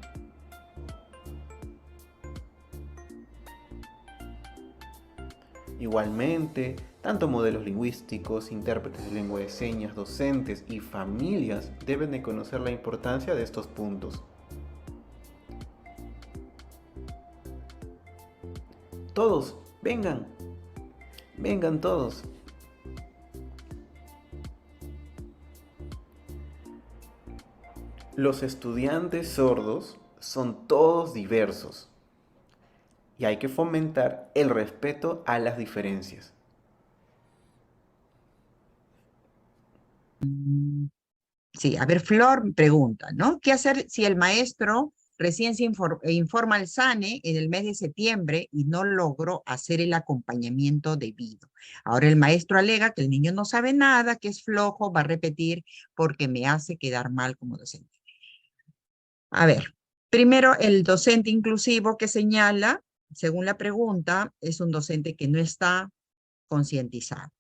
Igualmente, tanto modelos lingüísticos, intérpretes de lengua de señas, docentes y familias deben de conocer la importancia de estos puntos. Todos, vengan, vengan todos. Los estudiantes sordos son todos diversos y hay que fomentar el respeto a las diferencias. Sí, a ver, Flor pregunta, ¿no? ¿Qué hacer si el maestro recién se informa al SANE en el mes de septiembre y no logró hacer el acompañamiento debido? Ahora el maestro alega que el niño no sabe nada, que es flojo, va a repetir porque me hace quedar mal como docente. A ver, primero el docente inclusivo que señala, según la pregunta, es un docente que no está concientizado.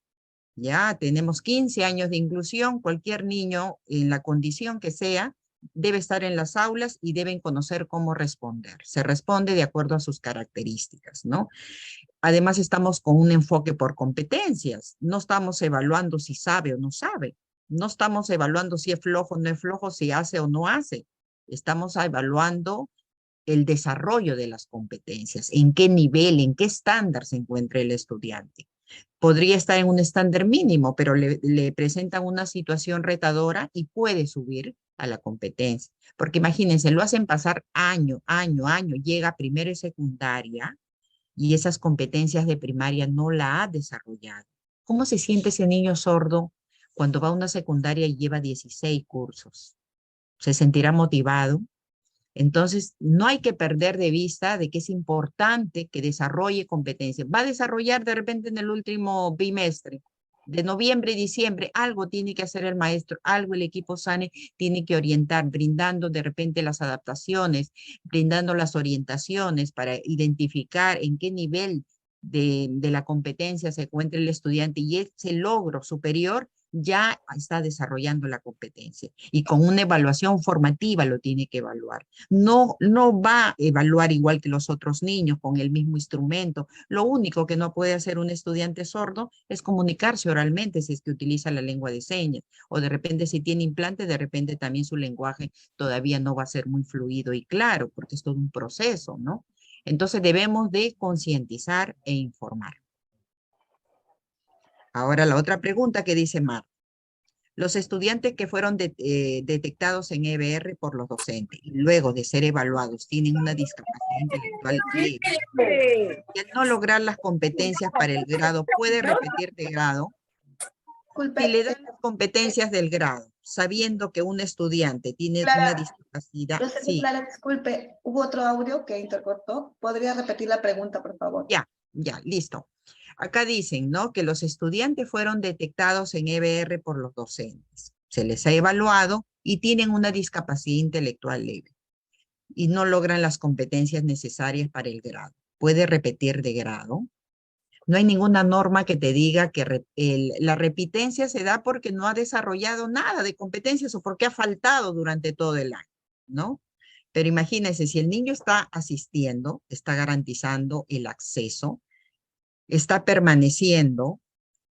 Ya tenemos 15 años de inclusión, cualquier niño en la condición que sea debe estar en las aulas y deben conocer cómo responder. Se responde de acuerdo a sus características, ¿no? Además estamos con un enfoque por competencias, no estamos evaluando si sabe o no sabe, no estamos evaluando si es flojo o no es flojo, si hace o no hace, estamos evaluando el desarrollo de las competencias, en qué nivel, en qué estándar se encuentra el estudiante. Podría estar en un estándar mínimo, pero le presentan una situación retadora y puede subir a la competencia. Porque imagínense, lo hacen pasar año, llega a primero y secundaria y esas competencias de primaria no la ha desarrollado. ¿Cómo se siente ese niño sordo cuando va a una secundaria y lleva 16 cursos? ¿Se sentirá motivado? Entonces, no hay que perder de vista de que es importante que desarrolle competencias. Va a desarrollar de repente en el último bimestre, de noviembre y diciembre, algo tiene que hacer el maestro, algo el equipo SANE tiene que orientar, brindando de repente las adaptaciones, brindando las orientaciones para identificar en qué nivel de la competencia se encuentra el estudiante y ese logro superior ya está desarrollando la competencia y con una evaluación formativa lo tiene que evaluar. No va a evaluar igual que los otros niños con el mismo instrumento. Lo único que no puede hacer un estudiante sordo es comunicarse oralmente si es que utiliza la lengua de señas o de repente si tiene implante, de repente también su lenguaje todavía no va a ser muy fluido y claro porque es todo un proceso, ¿no? Entonces debemos de concientizar e informar. Ahora la otra pregunta que dice Mar. Los estudiantes que fueron detectados en EBR por los docentes y luego de ser evaluados tienen una discapacidad intelectual leve y al no lograr las competencias para el grado puede repetir de grado. Si le dan las competencias del grado, sabiendo que un estudiante tiene una discapacidad, sí. Clara, disculpe, hubo otro audio que intercortó. ¿Podría repetir la pregunta, por favor? Ya, listo. Acá dicen, ¿no? Que los estudiantes fueron detectados en EBR por los docentes. Se les ha evaluado y tienen una discapacidad intelectual leve y no logran las competencias necesarias para el grado. ¿Puede repetir de grado? No hay ninguna norma que te diga que la repitencia se da porque no ha desarrollado nada de competencias o porque ha faltado durante todo el año, ¿no? Pero imagínense, si el niño está asistiendo, está garantizando el acceso, está permaneciendo,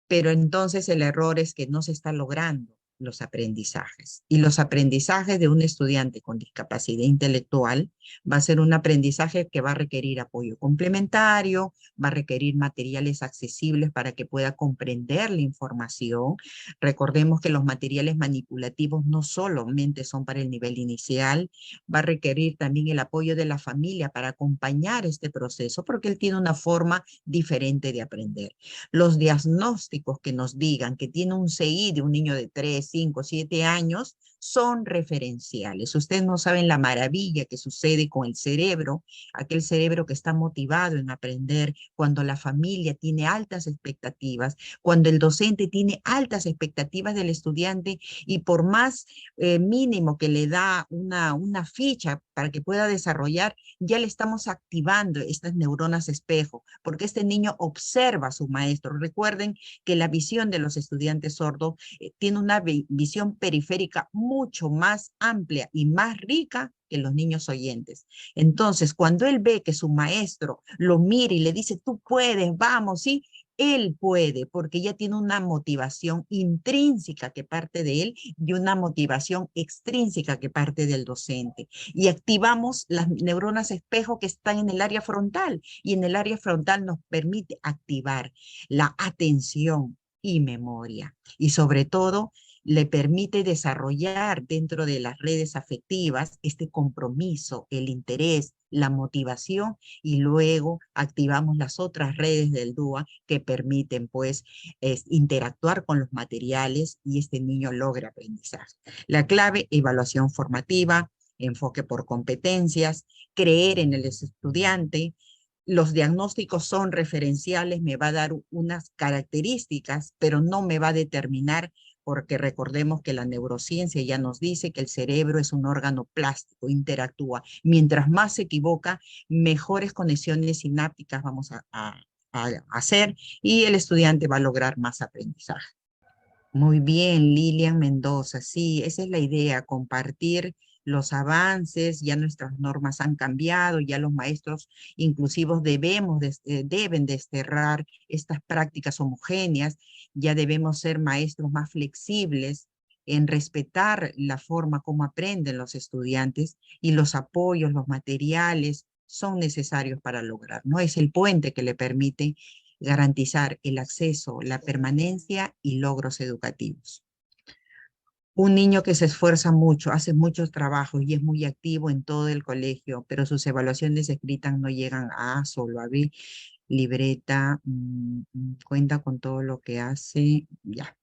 pero entonces el error es que no se está logrando los aprendizajes. Y los aprendizajes de un estudiante con discapacidad intelectual va a ser un aprendizaje que va a requerir apoyo complementario, va a requerir materiales accesibles para que pueda comprender la información. Recordemos que los materiales manipulativos no solamente son para el nivel inicial, va a requerir también el apoyo de la familia para acompañar este proceso, porque él tiene una forma diferente de aprender. Los diagnósticos que nos digan que tiene un CI de un niño de 3, 5, 7 años son referenciales. Ustedes no saben la maravilla que sucede con el cerebro, aquel cerebro que está motivado en aprender, cuando la familia tiene altas expectativas, cuando el docente tiene altas expectativas del estudiante y por más mínimo que le da una ficha para que pueda desarrollar, ya le estamos activando estas neuronas espejo, porque este niño observa a su maestro. Recuerden que la visión de los estudiantes sordos tiene una visión periférica mucho más amplia y más rica que los niños oyentes. Entonces, cuando él ve que su maestro lo mira y le dice, tú puedes, vamos, ¿sí? Él puede, porque ya tiene una motivación intrínseca que parte de él y una motivación extrínseca que parte del docente. Y activamos las neuronas espejo que están en el área frontal, y en el área frontal nos permite activar la atención y memoria. Y sobre todo, le permite desarrollar dentro de las redes afectivas este compromiso, el interés, la motivación, y luego activamos las otras redes del DUA que permiten pues interactuar con los materiales y este niño logra aprendizaje. La clave, evaluación formativa, enfoque por competencias, creer en el estudiante. Los diagnósticos son referenciales, me va a dar unas características, pero no me va a determinar, porque recordemos que la neurociencia ya nos dice que el cerebro es un órgano plástico, interactúa. Mientras más se equivoca, mejores conexiones sinápticas vamos a hacer y el estudiante va a lograr más aprendizaje. Muy bien, Lilian Mendoza, sí, esa es la idea, compartir los avances, ya nuestras normas han cambiado, ya los maestros inclusivos deben desterrar estas prácticas homogéneas, ya debemos ser maestros más flexibles en respetar la forma como aprenden los estudiantes y los apoyos, los materiales son necesarios para lograr, ¿no? Es el puente que le permite garantizar el acceso, la permanencia y logros educativos. Un niño que se esfuerza mucho, hace muchos trabajos y es muy activo en todo el colegio, pero sus evaluaciones escritas no llegan a A, solo a B, libreta, cuenta con todo lo que hace, ya.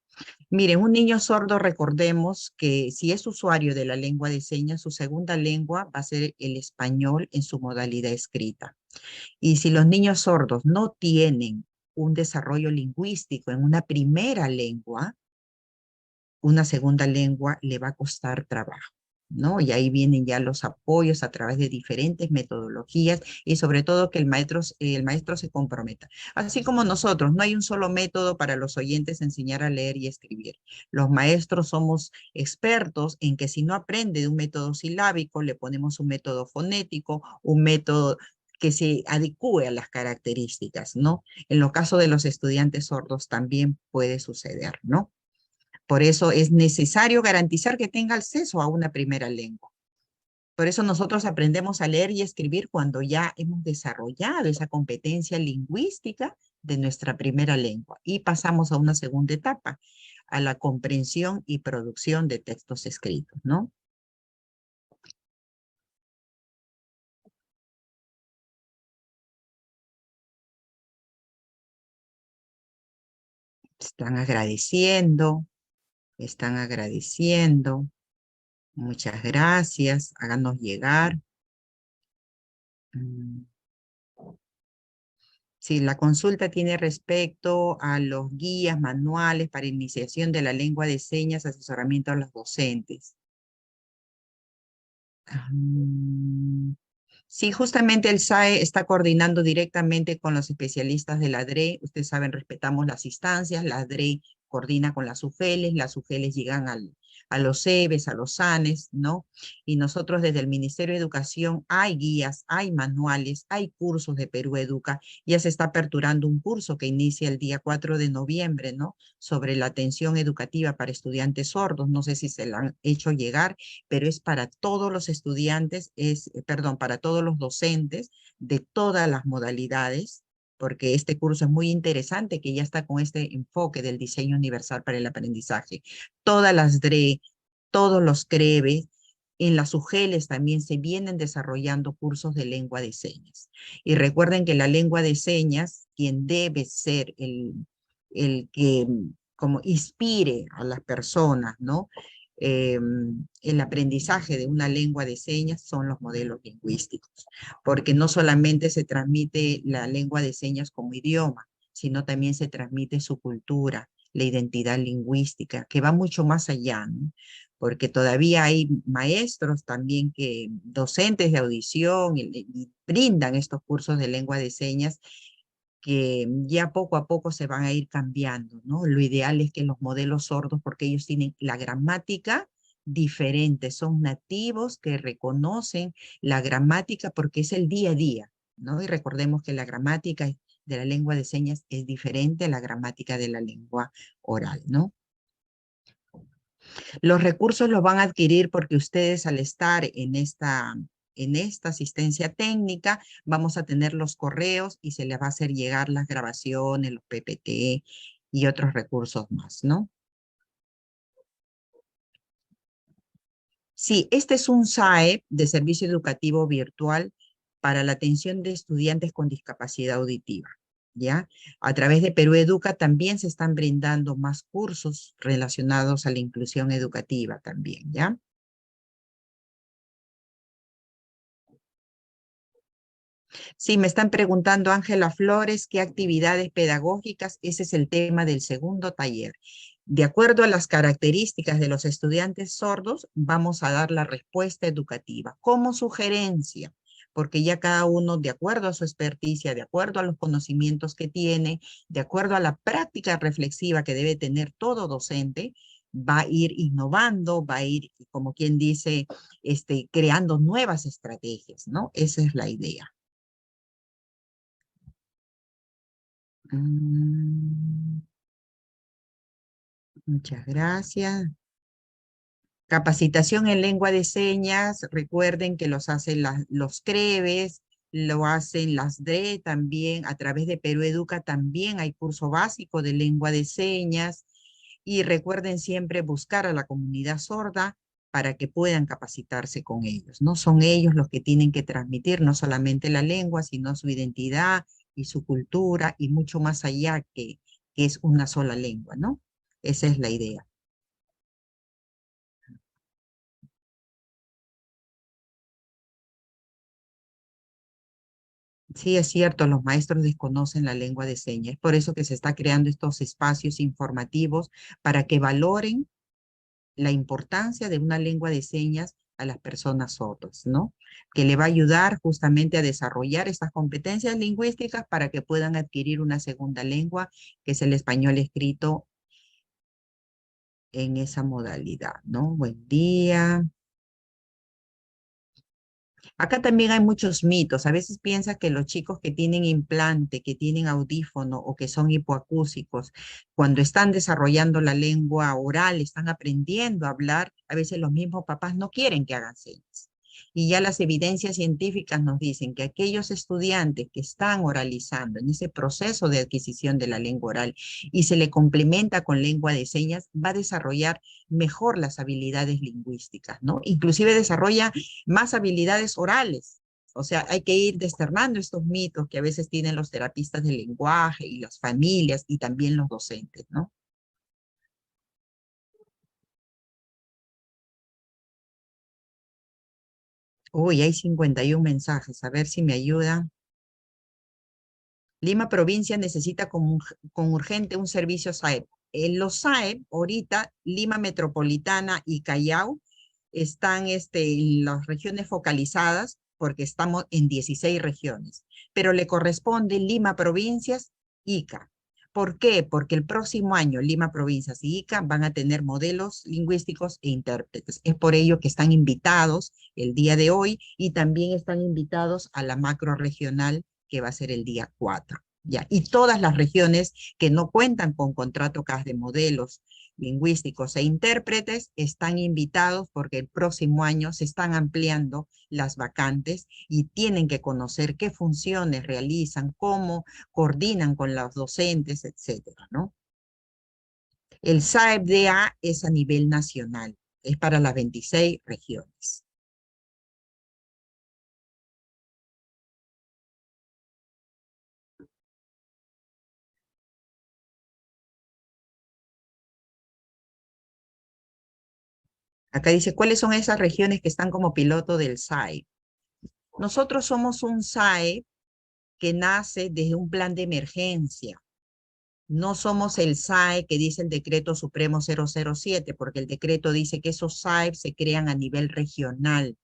Miren, un niño sordo, recordemos que si es usuario de la lengua de señas, su segunda lengua va a ser el español en su modalidad escrita. Y si los niños sordos no tienen un desarrollo lingüístico en una primera lengua, una segunda lengua le va a costar trabajo, ¿no? Y ahí vienen ya los apoyos a través de diferentes metodologías y sobre todo que el maestro se comprometa. Así como nosotros, no hay un solo método para los oyentes enseñar a leer y escribir. Los maestros somos expertos en que si no aprende de un método silábico, le ponemos un método fonético, un método que se adecue a las características, ¿no? En los casos de los estudiantes sordos también puede suceder, ¿no? Por eso es necesario garantizar que tenga acceso a una primera lengua. Por eso nosotros aprendemos a leer y escribir cuando ya hemos desarrollado esa competencia lingüística de nuestra primera lengua y pasamos a una segunda etapa. a la comprensión y producción de textos escritos, ¿no? Están agradeciendo, están agradeciendo. Muchas gracias, háganos llegar. Sí, la consulta tiene respecto a los guías, manuales para iniciación de la lengua de señas, asesoramiento a los docentes. Sí, justamente el SAE está coordinando directamente con los especialistas de la DRE. Ustedes saben, respetamos las instancias, la DRE coordina con las UGELes llegan a los CEBES, a los SANES, ¿no? Y nosotros desde el Ministerio de Educación hay guías, hay manuales, hay cursos de Perú Educa. Ya se está aperturando un curso que inicia el día 4 de noviembre, ¿no? Sobre la atención educativa para estudiantes sordos. No sé si se lo han hecho llegar, pero es para todos los estudiantes, para todos los docentes de todas las modalidades, porque este curso es muy interesante, que ya está con este enfoque del diseño universal para el aprendizaje. Todas las DRE, todos los CREBE, en las UGELes también se vienen desarrollando cursos de lengua de señas. Y recuerden que la lengua de señas, quien debe ser el que como inspire a las personas, ¿no? El aprendizaje de una lengua de señas son los modelos lingüísticos, porque no solamente se transmite la lengua de señas como idioma, sino también se transmite su cultura, la identidad lingüística, que va mucho más allá, ¿no? Porque todavía hay maestros también docentes de audición y brindan estos cursos de lengua de señas que ya poco a poco se van a ir cambiando, ¿no? Lo ideal es que los modelos sordos, porque ellos tienen la gramática diferente, son nativos que reconocen la gramática porque es el día a día, ¿no? Y recordemos que la gramática de la lengua de señas es diferente a la gramática de la lengua oral, ¿no? Los recursos los van a adquirir porque ustedes al estar en esta asistencia técnica, vamos a tener los correos y se les va a hacer llegar las grabaciones, los PPT y otros recursos más, ¿no? Sí, este es un SAE de Servicio Educativo Virtual para la atención de estudiantes con discapacidad auditiva, ¿ya? A través de Perú Educa también se están brindando más cursos relacionados a la inclusión educativa también, ¿ya? Sí, me están preguntando Ángela Flores, ¿qué actividades pedagógicas? Ese es el tema del segundo taller. De acuerdo a las características de los estudiantes sordos, vamos a dar la respuesta educativa como sugerencia, porque ya cada uno, de acuerdo a su experticia, de acuerdo a los conocimientos que tiene, de acuerdo a la práctica reflexiva que debe tener todo docente, va a ir innovando, va a ir, como quien dice, creando nuevas estrategias, ¿no? Esa es la idea. Muchas gracias. Capacitación en lengua de señas, recuerden que los hacen los CREBES, lo hacen las DRE también, a través de Perú Educa también hay curso básico de lengua de señas, y recuerden siempre buscar a la comunidad sorda para que puedan capacitarse con ellos, ¿no? Son ellos los que tienen que transmitir no solamente la lengua, sino su identidad y su cultura, y mucho más allá que es una sola lengua, ¿no? Esa es la idea. Sí, es cierto, los maestros desconocen la lengua de señas. Es por eso que se está creando estos espacios informativos para que valoren la importancia de una lengua de señas a las personas sordas, ¿no? Que le va a ayudar justamente a desarrollar estas competencias lingüísticas para que puedan adquirir una segunda lengua, que es el español escrito en esa modalidad, ¿no? Buen día. Acá también hay muchos mitos. A veces piensa que los chicos que tienen implante, que tienen audífono o que son hipoacúsicos, cuando están desarrollando la lengua oral, están aprendiendo a hablar, a veces los mismos papás no quieren que hagan señas. Y ya las evidencias científicas nos dicen que aquellos estudiantes que están oralizando en ese proceso de adquisición de la lengua oral y se le complementa con lengua de señas, va a desarrollar mejor las habilidades lingüísticas, ¿no? Inclusive desarrolla más habilidades orales. O sea, hay que ir desternando estos mitos que a veces tienen los terapistas del lenguaje y las familias y también los docentes, ¿no? Uy, hay 51 mensajes. A ver si me ayudan. Lima Provincia necesita con urgente un servicio SAEP. Los SAEP, ahorita, Lima Metropolitana y Callao, están en las regiones focalizadas, porque estamos en 16 regiones, pero le corresponde Lima Provincias, Ica. ¿Por qué? Porque el próximo año Lima Provincias y Ica van a tener modelos lingüísticos e intérpretes. Es por ello que están invitados el día de hoy y también están invitados a la macro regional que va a ser el día 4. ¿Ya? Y todas las regiones que no cuentan con contrato CAS de modelos lingüísticos e intérpretes están invitados porque el próximo año se están ampliando las vacantes y tienen que conocer qué funciones realizan, cómo coordinan con los docentes, etcétera, ¿no? El SAEP-DA es a nivel nacional, es para las 26 regiones. Acá dice, ¿cuáles son esas regiones que están como piloto del SAEP? Nosotros somos un SAEP que nace desde un plan de emergencia. No somos el SAE que dice el Decreto Supremo 007, porque el decreto dice que esos SAEP se crean a nivel regional.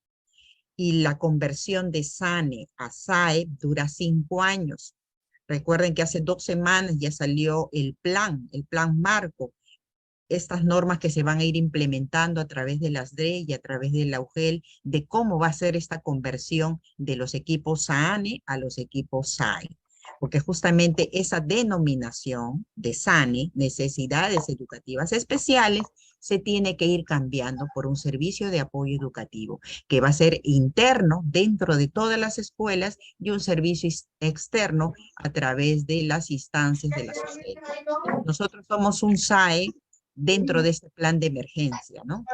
Y la conversión de SANE a SAEP dura 5 años. Recuerden que hace 2 semanas ya salió el plan marco, estas normas que se van a ir implementando a través de las DRE y a través de la UGEL, de cómo va a ser esta conversión de los equipos SANE a los equipos SAE. Porque justamente esa denominación de SANE, necesidades educativas especiales, se tiene que ir cambiando por un servicio de apoyo educativo, que va a ser interno dentro de todas las escuelas y un servicio externo a través de las instancias de la sociedad. Nosotros somos un SAE dentro de este plan de emergencia, ¿no?